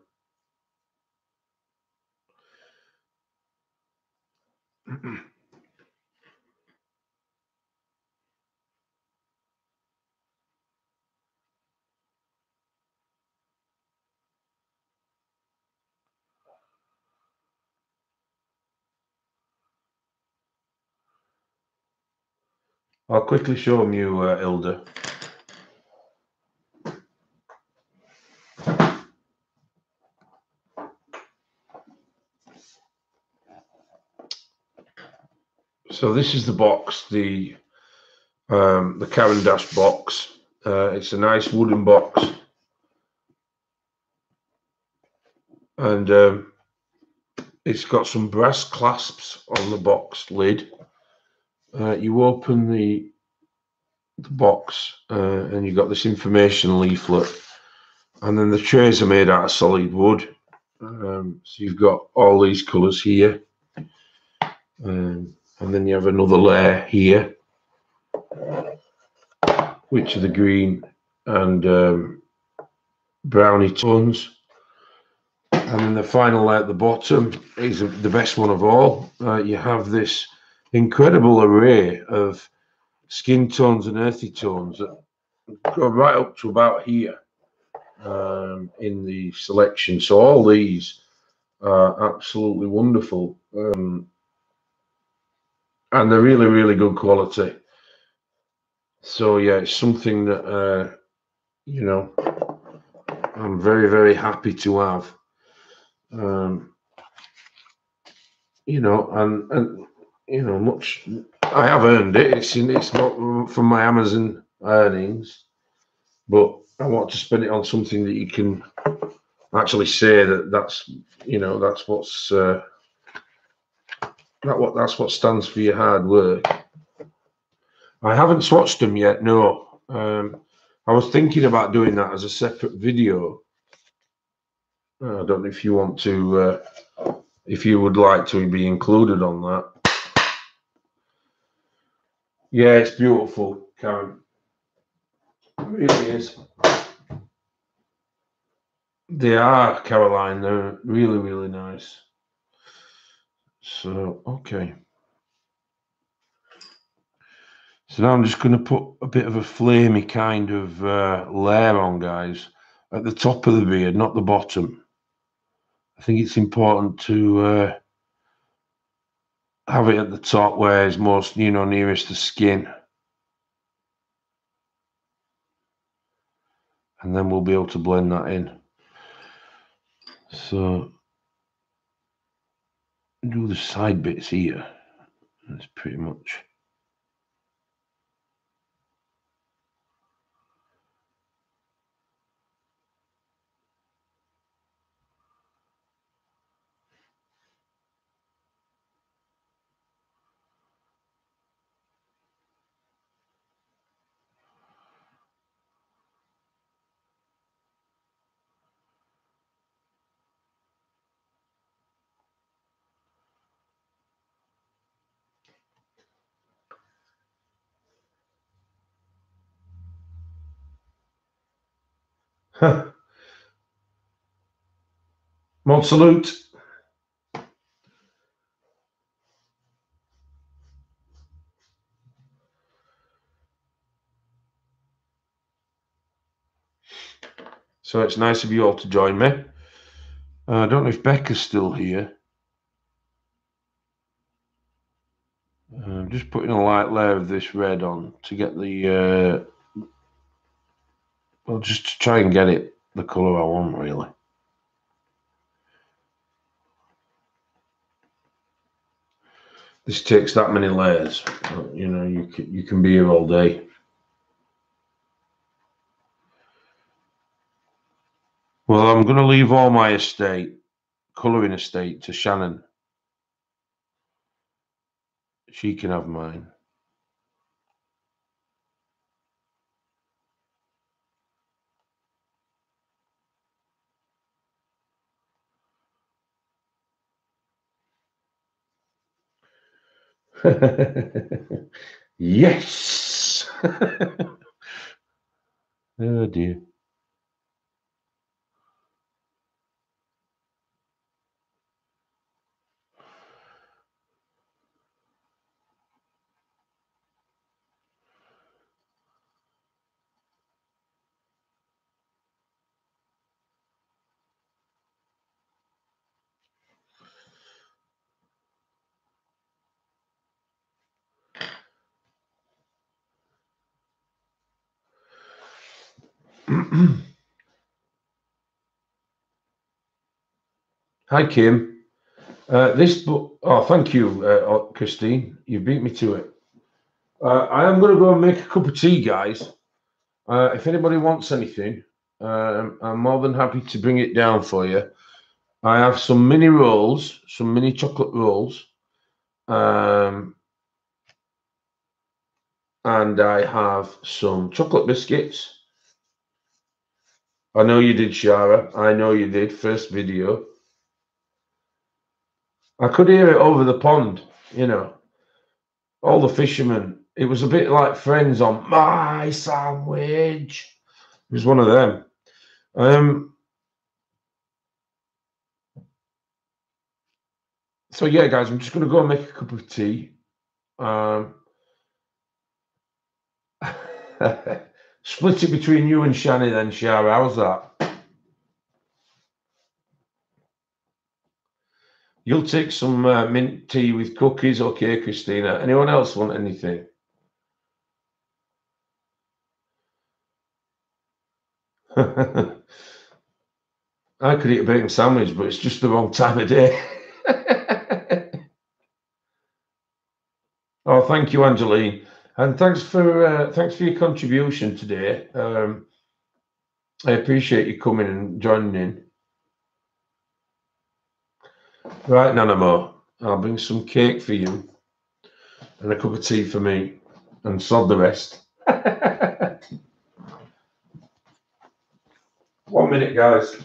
I'll quickly show them you, Hilda. So this is the box, the Caran Dache box. It's a nice wooden box, and it's got some brass clasps on the box lid. You open the box and you've got this information leaflet, and then the trays are made out of solid wood. So you've got all these colours here, and then you have another layer here, which are the green and browny tones. And then the final layer at the bottom is the best one of all. You have this incredible array of skin tones and earthy tones that go right up to about here in the selection. So all these are absolutely wonderful, and they're really, really good quality. So yeah, it's something that you know, I'm very, very happy to have. Um, you know, and you know, much I have earned it. It's not from my Amazon earnings, but I want to spend it on something that you can actually say that's you know that's what stands for your hard work. I haven't swatched them yet. No, I was thinking about doing that as a separate video. I don't know if you want to, if you would like to be included on that. Yeah, it's beautiful, Karen. It really is. They are, Caroline. They're really, really nice. So, okay. So now I'm just going to put a bit of a flamey kind of layer on, guys, at the top of the beard, not the bottom. I think it's important to have it at the top where it's most, you know, nearest the skin. And then we'll be able to blend that in. So do the side bits here. That's pretty much. Mon salute. So it's nice of you all to join me. I don't know if Becca's still here. I'm just putting a light layer of this red on to get the, well, just to try and get it the colour I want, really. This takes that many layers. You know, you can be here all day. Well, I'm going to leave all my colouring estate to Shannon. She can have mine. Yes. Oh dear. Hi, Kim. This book. Oh, thank you, Christine. You beat me to it. I am going to go and make a cup of tea, guys. If anybody wants anything, I'm more than happy to bring it down for you. I have some mini rolls, some mini chocolate rolls, and I have some chocolate biscuits. I know you did, Shara. I know you did. First video. I could hear it over the pond, you know. All the fishermen. It was a bit like Friends on My Sandwich. It was one of them. So yeah, guys, I'm just going to go and make a cup of tea. Split it between you and Shani then, Shara. How's that? You'll take some mint tea with cookies, okay, Christina? Anyone else want anything? I could eat a bacon sandwich, but it's just the wrong time of day. Oh, thank you, Angeline, and thanks for your contribution today. I appreciate you coming and joining in. Right, Nanamo, I'll bring some cake for you and a cup of tea for me, and sod the rest. 1 minute, guys.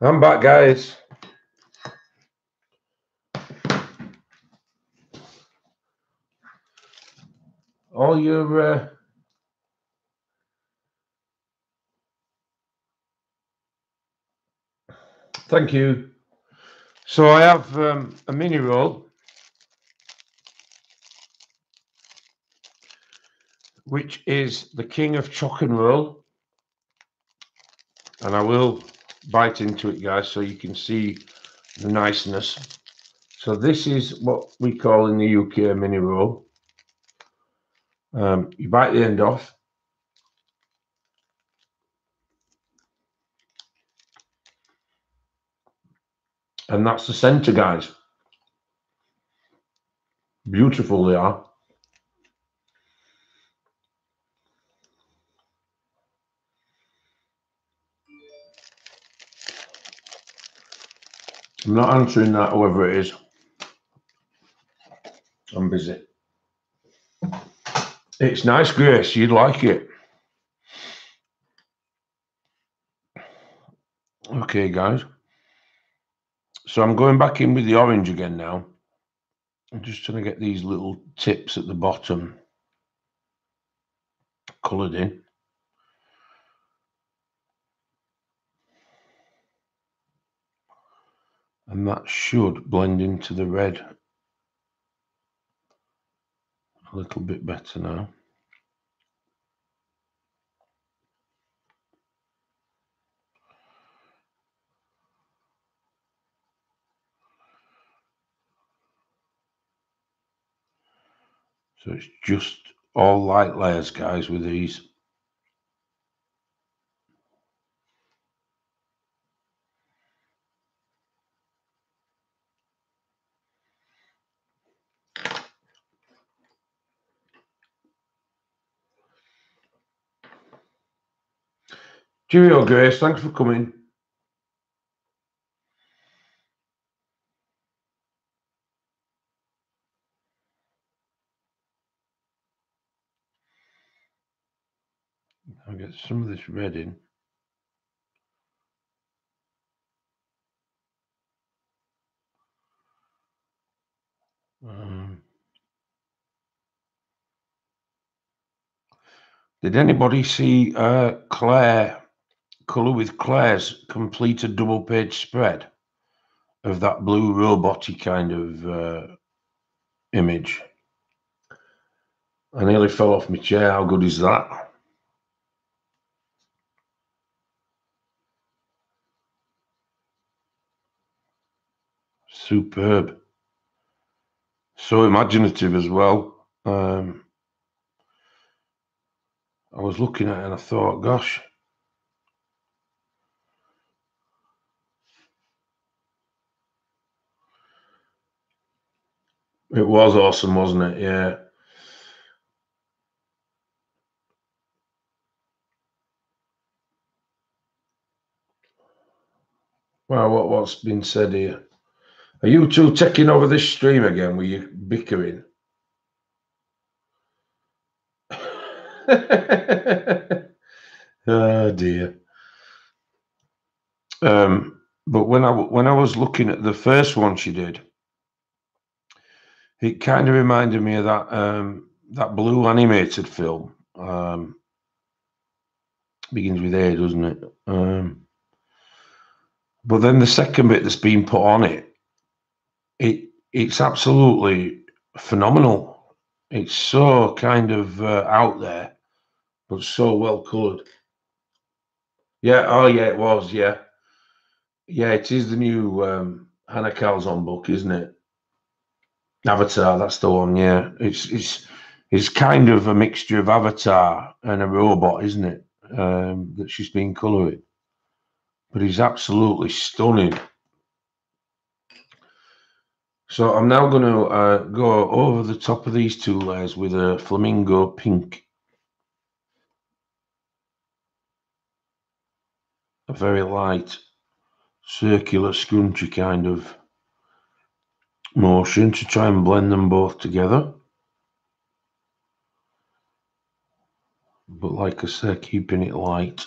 I'm back, guys. All your thank you. So I have a mini roll, which is the king of choc and roll, and I will bite into it, guys, so you can see the niceness. So this is what we call in the UK a mini roll. You bite the end off, and that's the centre, guys. Beautiful they are. I'm not answering that, whoever it is. I'm busy. It's nice, Grace. You'd like it. Okay, guys. So I'm going back in with the orange again now. I'm just trying to get these little tips at the bottom coloured in. And that should blend into the red a little bit better now. So it's just all light layers, guys, with these. Cheerio, Grace. Thanks for coming. I'll get some of this red in. Did anybody see Claire, Colour with Claire's completed double page spread of that blue robot-y kind of image? I nearly fell off my chair. How good is that? Superb. So imaginative as well. I was looking at it and I thought, gosh. It was awesome, wasn't it? Yeah. Well, what's been said here? Are you two taking over this stream again? Were you bickering? Oh dear. But when I was looking at the first one she did, it kind of reminded me of that blue animated film. Begins with A, doesn't it? But then the second bit that's been put on it's absolutely phenomenal. It's so kind of out there, but so well coloured. Yeah. Oh, yeah. It was. Yeah. Yeah. It is the new Hannah Calzon book, isn't it? Avatar. That's the one. Yeah. It's kind of a mixture of Avatar and a robot, isn't it? That she's been colouring, but he's absolutely stunning. So I'm now going to go over the top of these two layers with a flamingo pink. A very light, circular, scrunchy kind of motion to try and blend them both together. But like I said, keeping it light.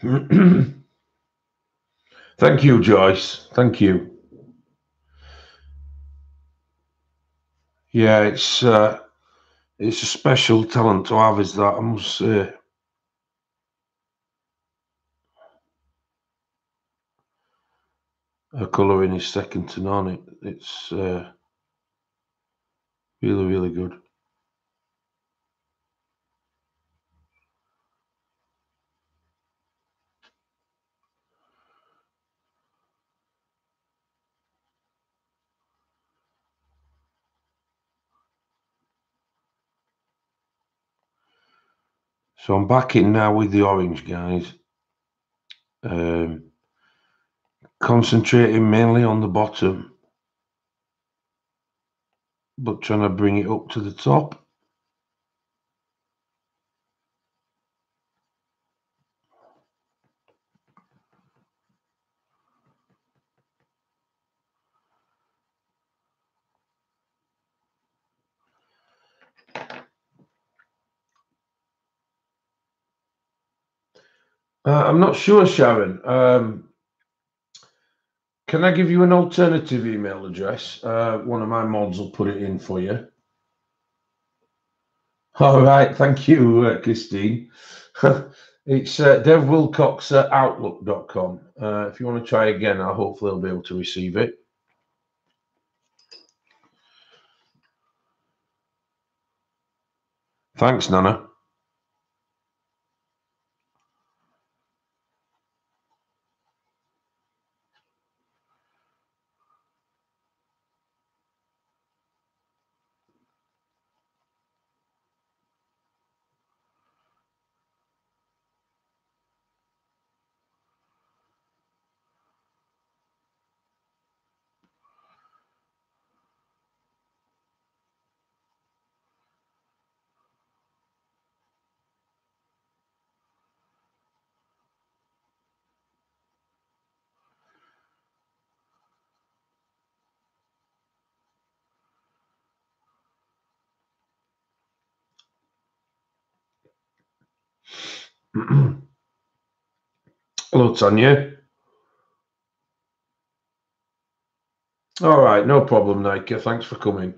Thank you, Joyce. Thank you. Yeah, it's a special talent to have, is that, I must say. Her colouring is second to none. It's really, really good. So I'm back in now with the orange, guys. Concentrating mainly on the bottom, but trying to bring it up to the top. I'm not sure, Sharon. Can I give you an alternative email address? One of my mods will put it in for you. All right, thank you, Christine. It's devwilcox at outlook.com. If you want to try again, I'll hopefully be able to receive it. Thanks, Nana. Hello, Tanya. All right, no problem, Nike. Thanks for coming.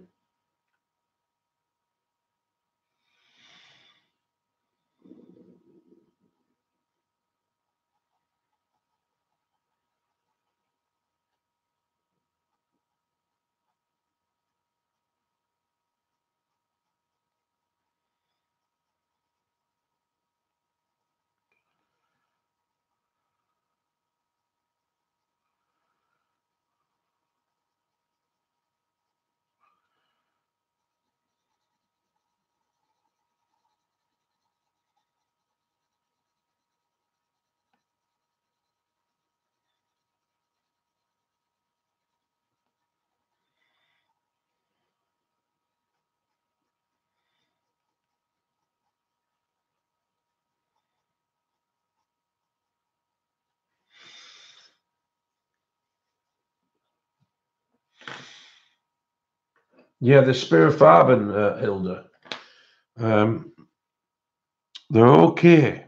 Yeah, the Spirifarben, Hilda. They're okay.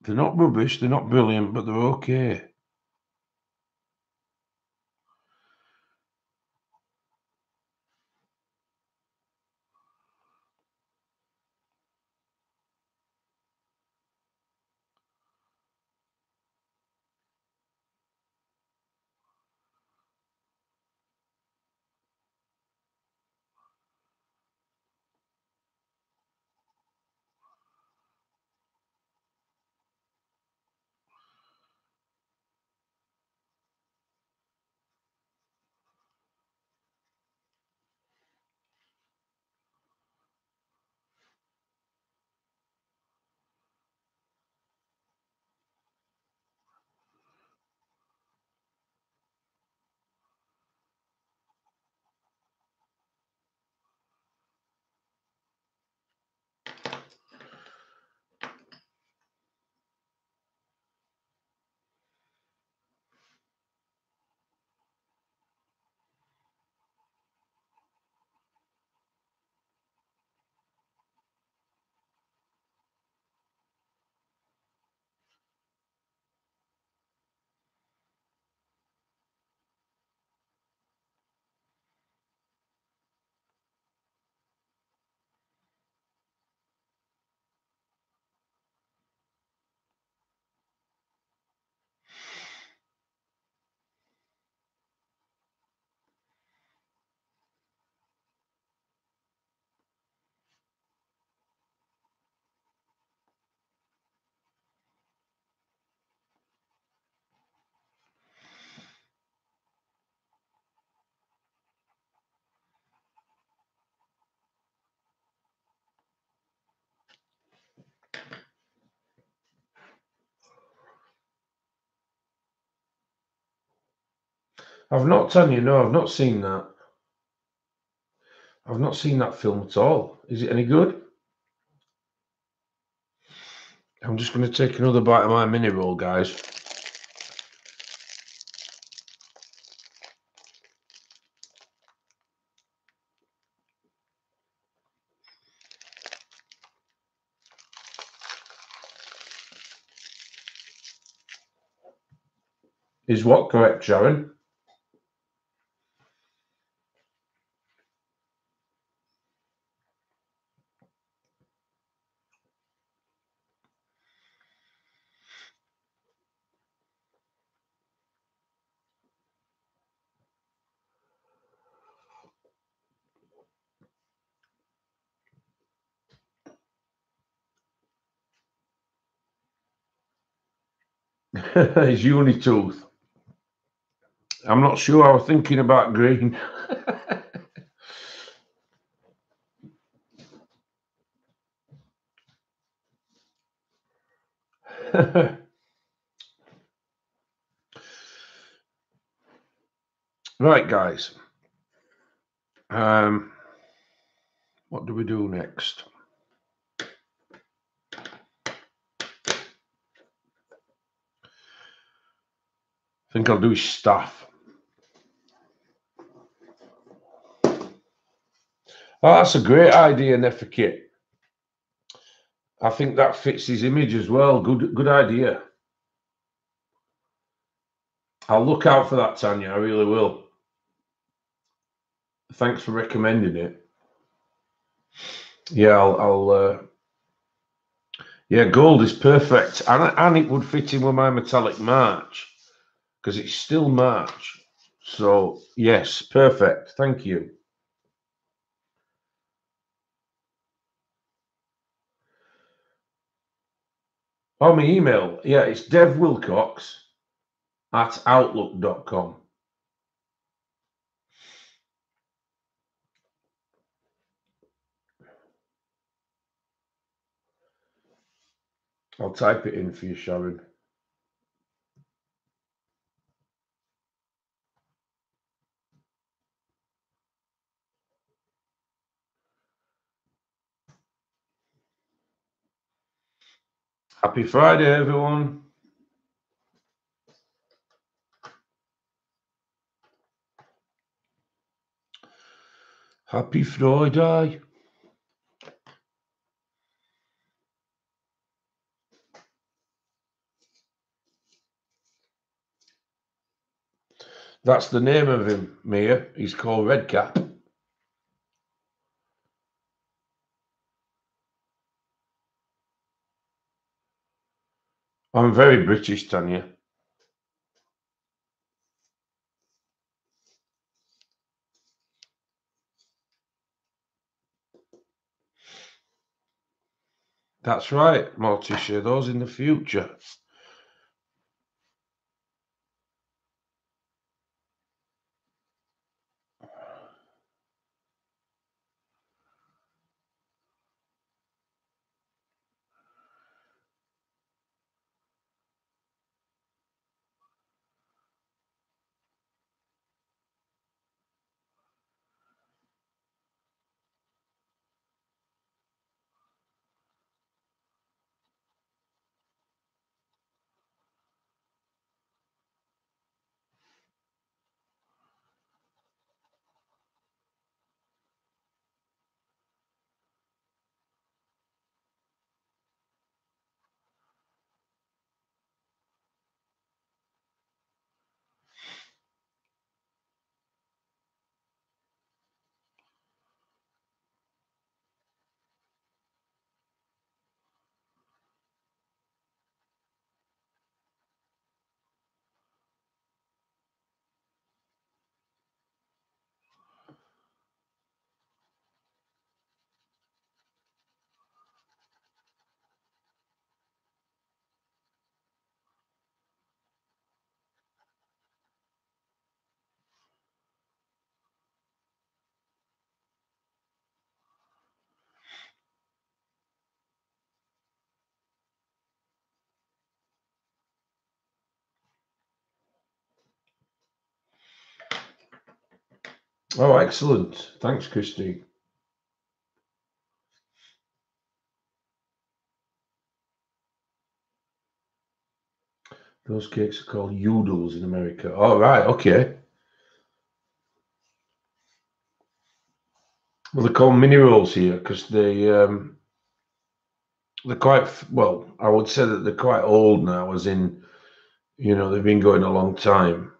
They're not rubbish. They're not brilliant, but they're okay. I've not, Tanya. No, I've not seen that. I've not seen that film at all. Is it any good? I'm just going to take another bite of my mini roll, guys. Is what correct, Sharon? His Unitooth. I'm not sure. I was thinking about green. Right, guys. What do we do next? I think I'll do staff. Oh, that's a great idea, Nefakit. I think that fits his image as well. Good idea. I'll look out for that, Tanya. I really will. Thanks for recommending it. Yeah, yeah, gold is perfect, and it would fit in with my metallic March because it's still March. So yes, perfect. Thank you. Oh, my email. Yeah, it's devwilcox@outlook.com. I'll type it in for you, Sharon. Happy Friday, everyone. Happy Friday. That's the name of him, Mia. He's called Redcap. I'm very British, Tanya. That's right, Morticia. Those in the future. Oh, excellent. Thanks, Christine. Those cakes are called Yoodles in America. All right, okay. Well, they're called mini rolls here because they're quite well. I would say that they're quite old now, as in, they've been going a long time.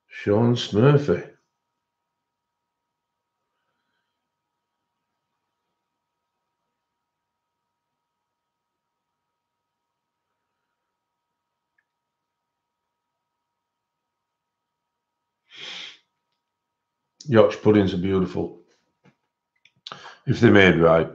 Sean Smurfy. Yorkshire puddings are beautiful if they're made right.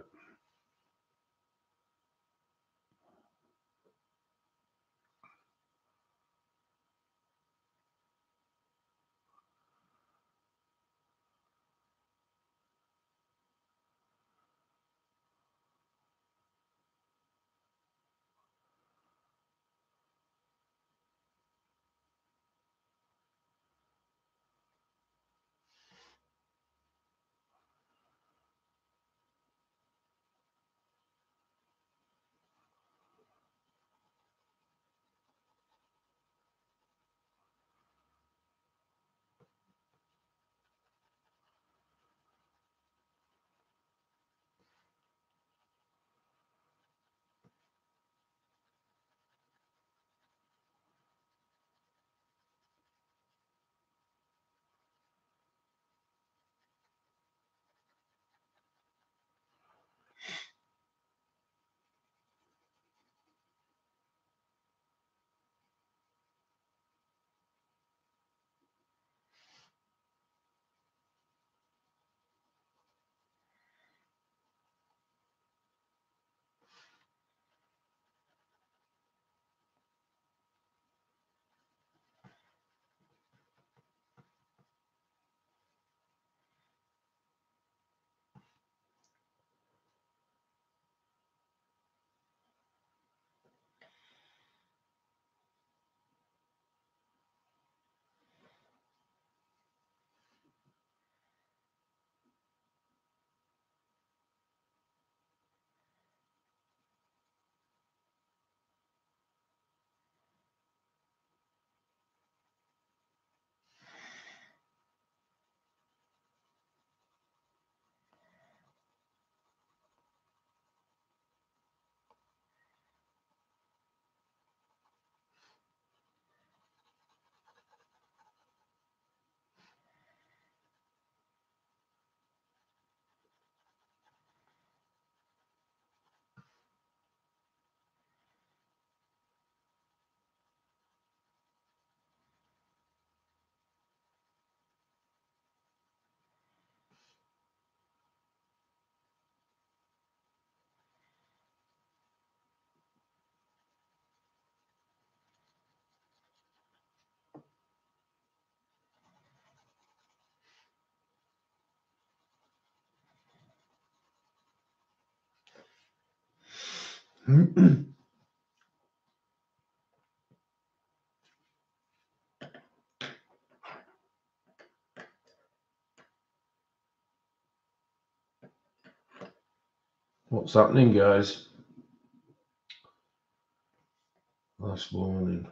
What's happening, guys? Last morning.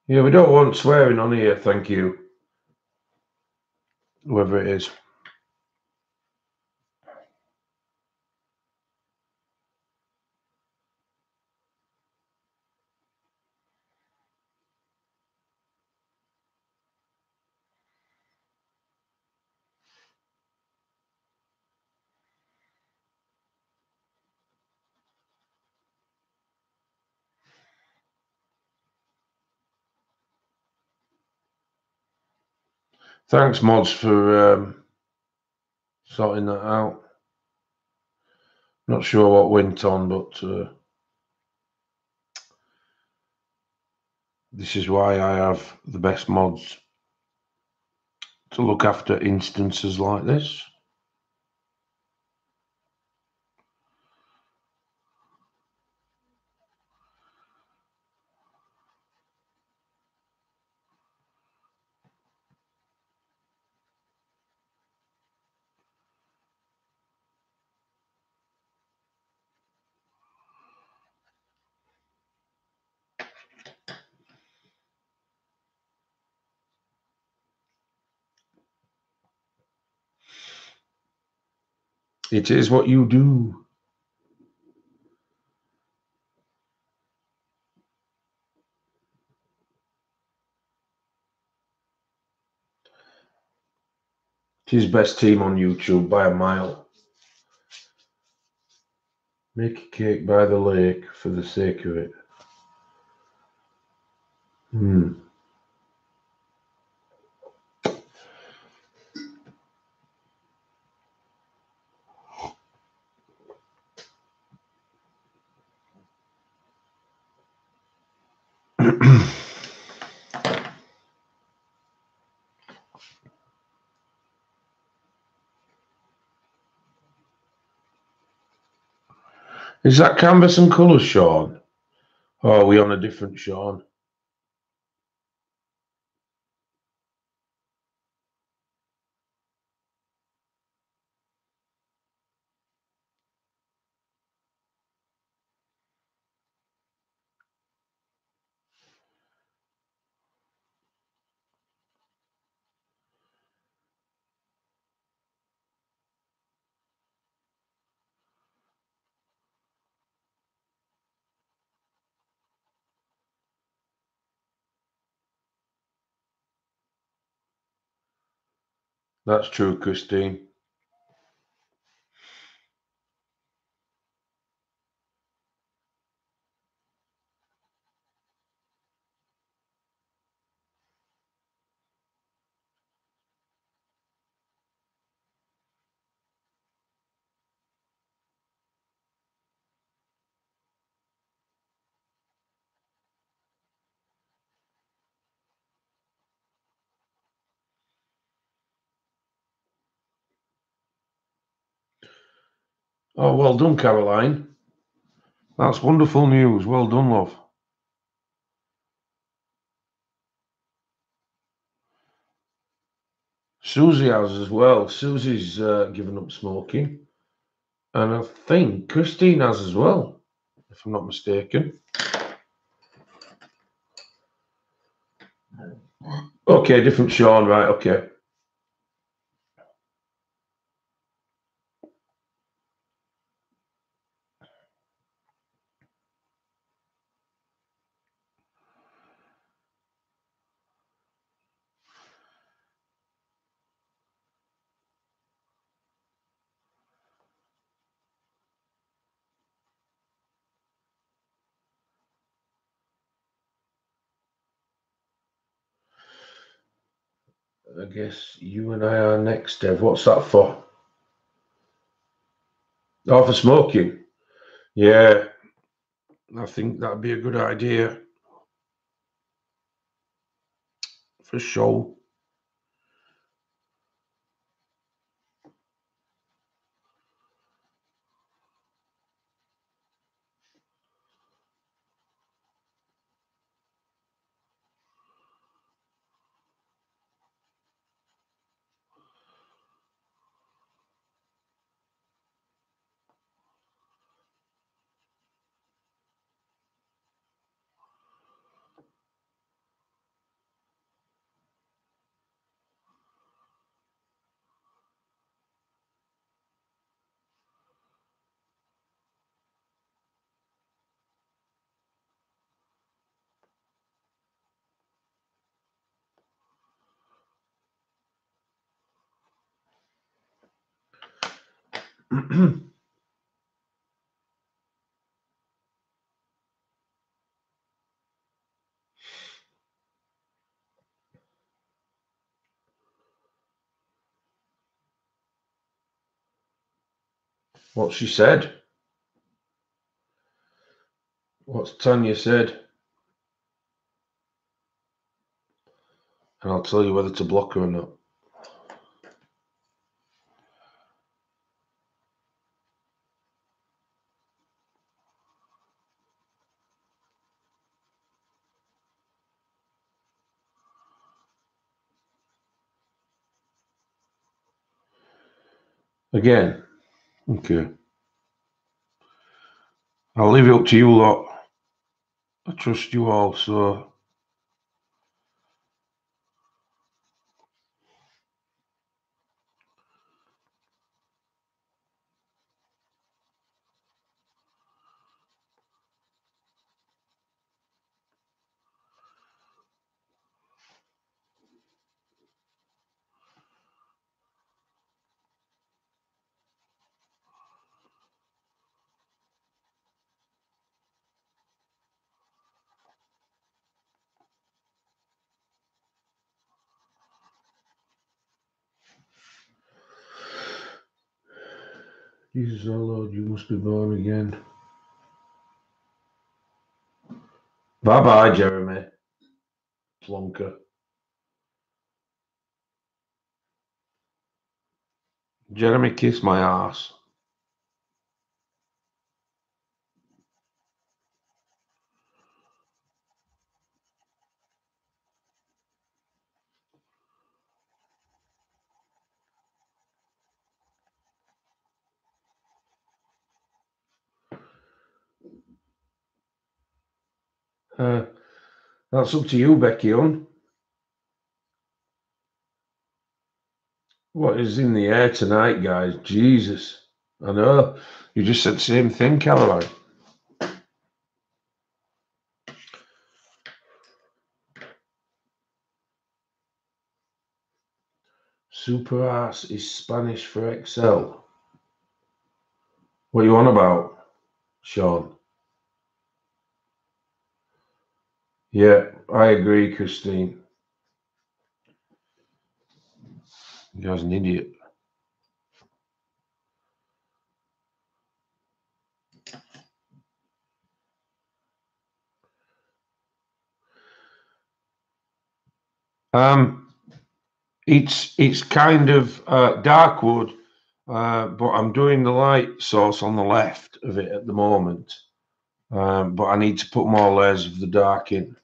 Yeah, we don't want swearing on here, thank you. Whoever it is. Thanks, mods, for sorting that out. Not sure what went on, but This is why I have the best mods to look after instances like this. It is what you do. It is best team on YouTube by a mile. Make a cake by the lake for the sake of it. Is that canvas and colours, Sean? Or are we on a different Sean? That's true, Christine. Oh, well done, Caroline. That's wonderful news. Well done, love. Susie has as well. Susie's given up smoking. And I think Christine has as well, if I'm not mistaken. Okay, different Sean, right, okay. I guess you and I are next, Dev. What's that for? Oh, for smoking. Yeah, I think that'd be a good idea for sure. What she said? What's Tanya said? and I'll tell you whether to block her or not. Again, okay. I'll leave it up to you lot. I trust you all, so Jesus our Lord, you must be born again. Bye bye, Jeremy. Plonker. Jeremy kissed my ass. That's up to you, Becky, on. What is in the air tonight, guys? Jesus. I know. You just said the same thing, Caroline. Super ass is Spanish for Excel. What are you on about, Sean? Yeah, I agree, Christine. You guy's an idiot. It's kind of dark wood, but I'm doing the light source on the left of it at the moment. But I need to put more layers of the dark in.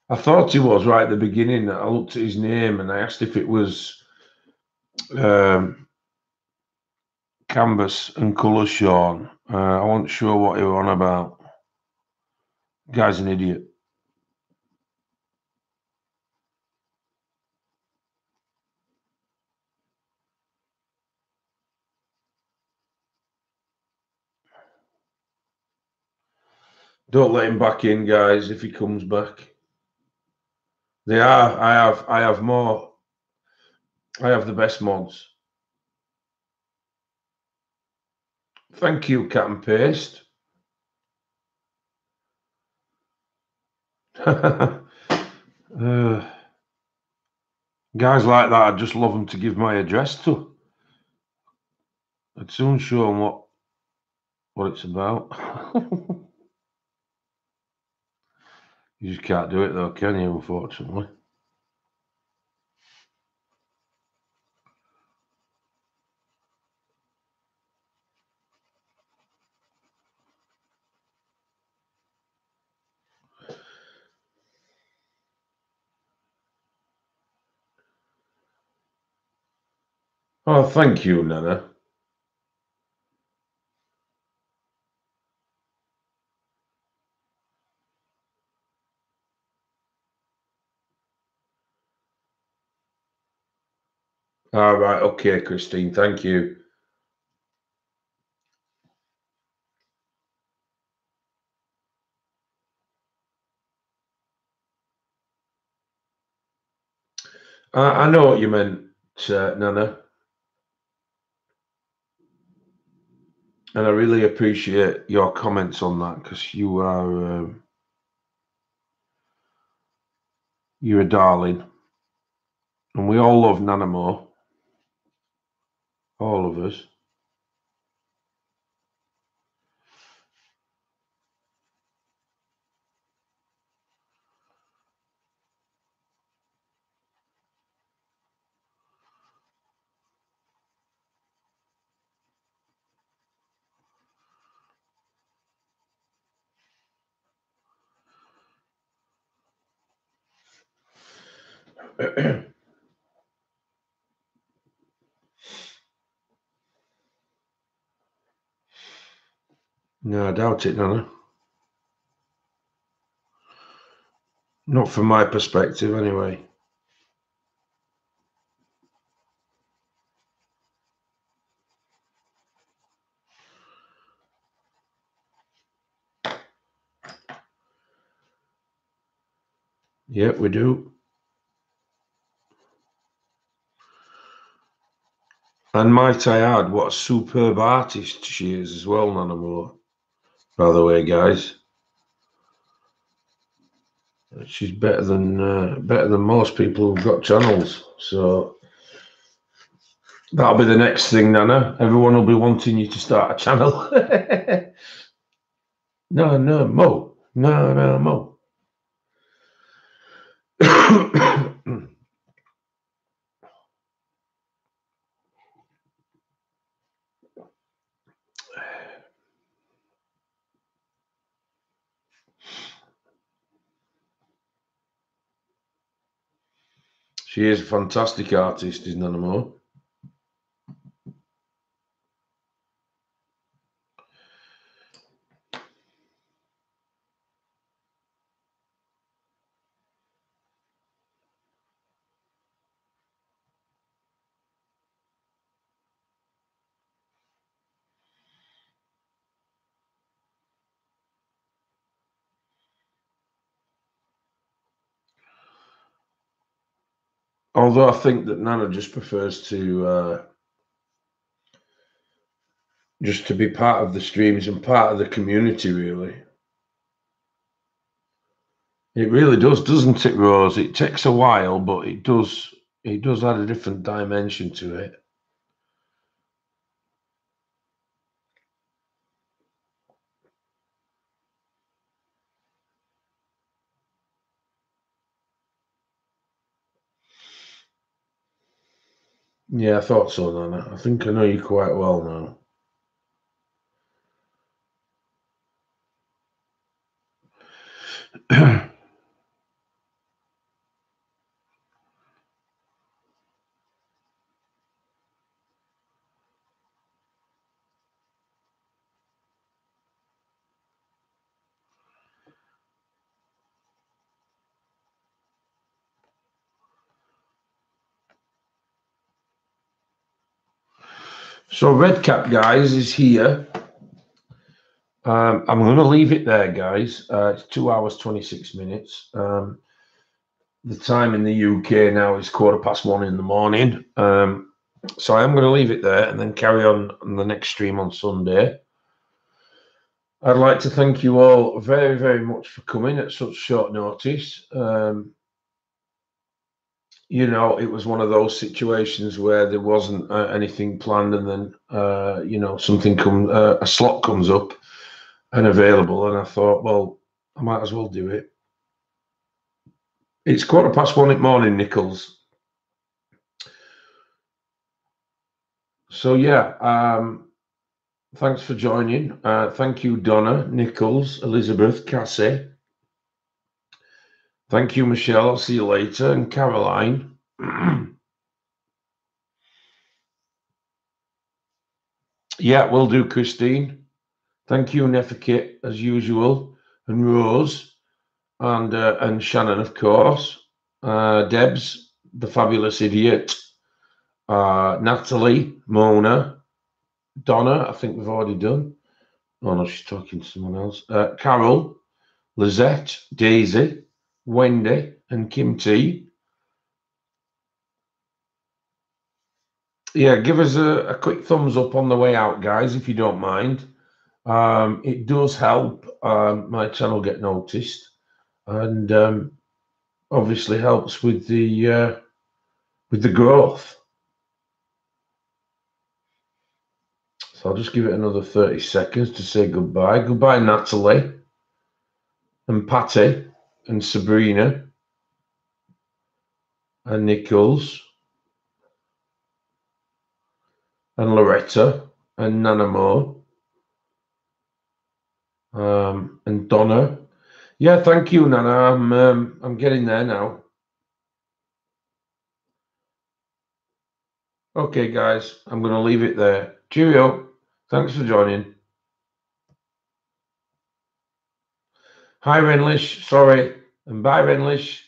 I thought he was right at the beginning. I looked at his name and I asked if it was canvas and colour Sean. I wasn't sure what he was on about. Guy's an idiot. Don't let him back in, guys, if he comes back. They are. I have more. I have the best mods. Thank you, Cat and Paste. Guys like that, I'd just love them to give my address to. I'd soon show them what it's about. You just can't do it though, can you, unfortunately? Oh, thank you, Nana. All right, okay, Christine, thank you. I know what you meant, Nana. And I really appreciate your comments on that because you're a darling. And we all love Nana Mo. All of us. No, I doubt it, Nana. Not from my perspective, anyway. Yep, we do. And might I add, what a superb artist she is as well, Nana Moore. By the way, guys, she's better than most people who've got channels. So that'll be the next thing, Nana. Everyone will be wanting you to start a channel. No, Mo. No, Mo. She is a fantastic artist, is Nana Moore. Although I think that Nana just prefers to just to be part of the streams and part of the community, really. It really does, doesn't it, Rose? It takes a while, but it does add a different dimension to it. Yeah, I thought so, Nana. I think I know you quite well now. So Redcap, guys, is here. I'm going to leave it there, guys. It's 2 hours, 26 minutes. The time in the UK now is 1:15 in the morning. So I'm going to leave it there and then carry on the next stream on Sunday. I'd like to thank you all very, very much for coming at such short notice. You know, it was one of those situations where there wasn't anything planned, and then you know, a slot comes up and available, and I thought, well, I might as well do it. It's 1:15 in the morning, Nichols. So yeah, thanks for joining. Thank you, Donna, Nichols, Elizabeth, Cassie. Thank you, Michelle. I'll see you later. And Caroline. Yeah, will do, Christine. Thank you, Nefakit, as usual. And Rose. And Shannon, of course. Debs, the fabulous idiot. Natalie, Mona. Donna, I think we've already done. Oh, no, she's talking to someone else. Carol, Lizette, Daisy, Wendy, and Kim T. Yeah, give us a quick thumbs up on the way out, guys, if you don't mind. It does help my channel get noticed, and obviously helps with the growth. So I'll just give it another 30 seconds to say goodbye. Goodbye, Natalie, and Patty, and Sabrina, and Nichols, and Loretta, and Nana Moore, and Donna. Yeah, thank you, Nana. I'm getting there now. Okay, guys, I'm going to leave it there. Cheerio. Thanks for joining. Hi, Renlish. Sorry. And bye, Renlish.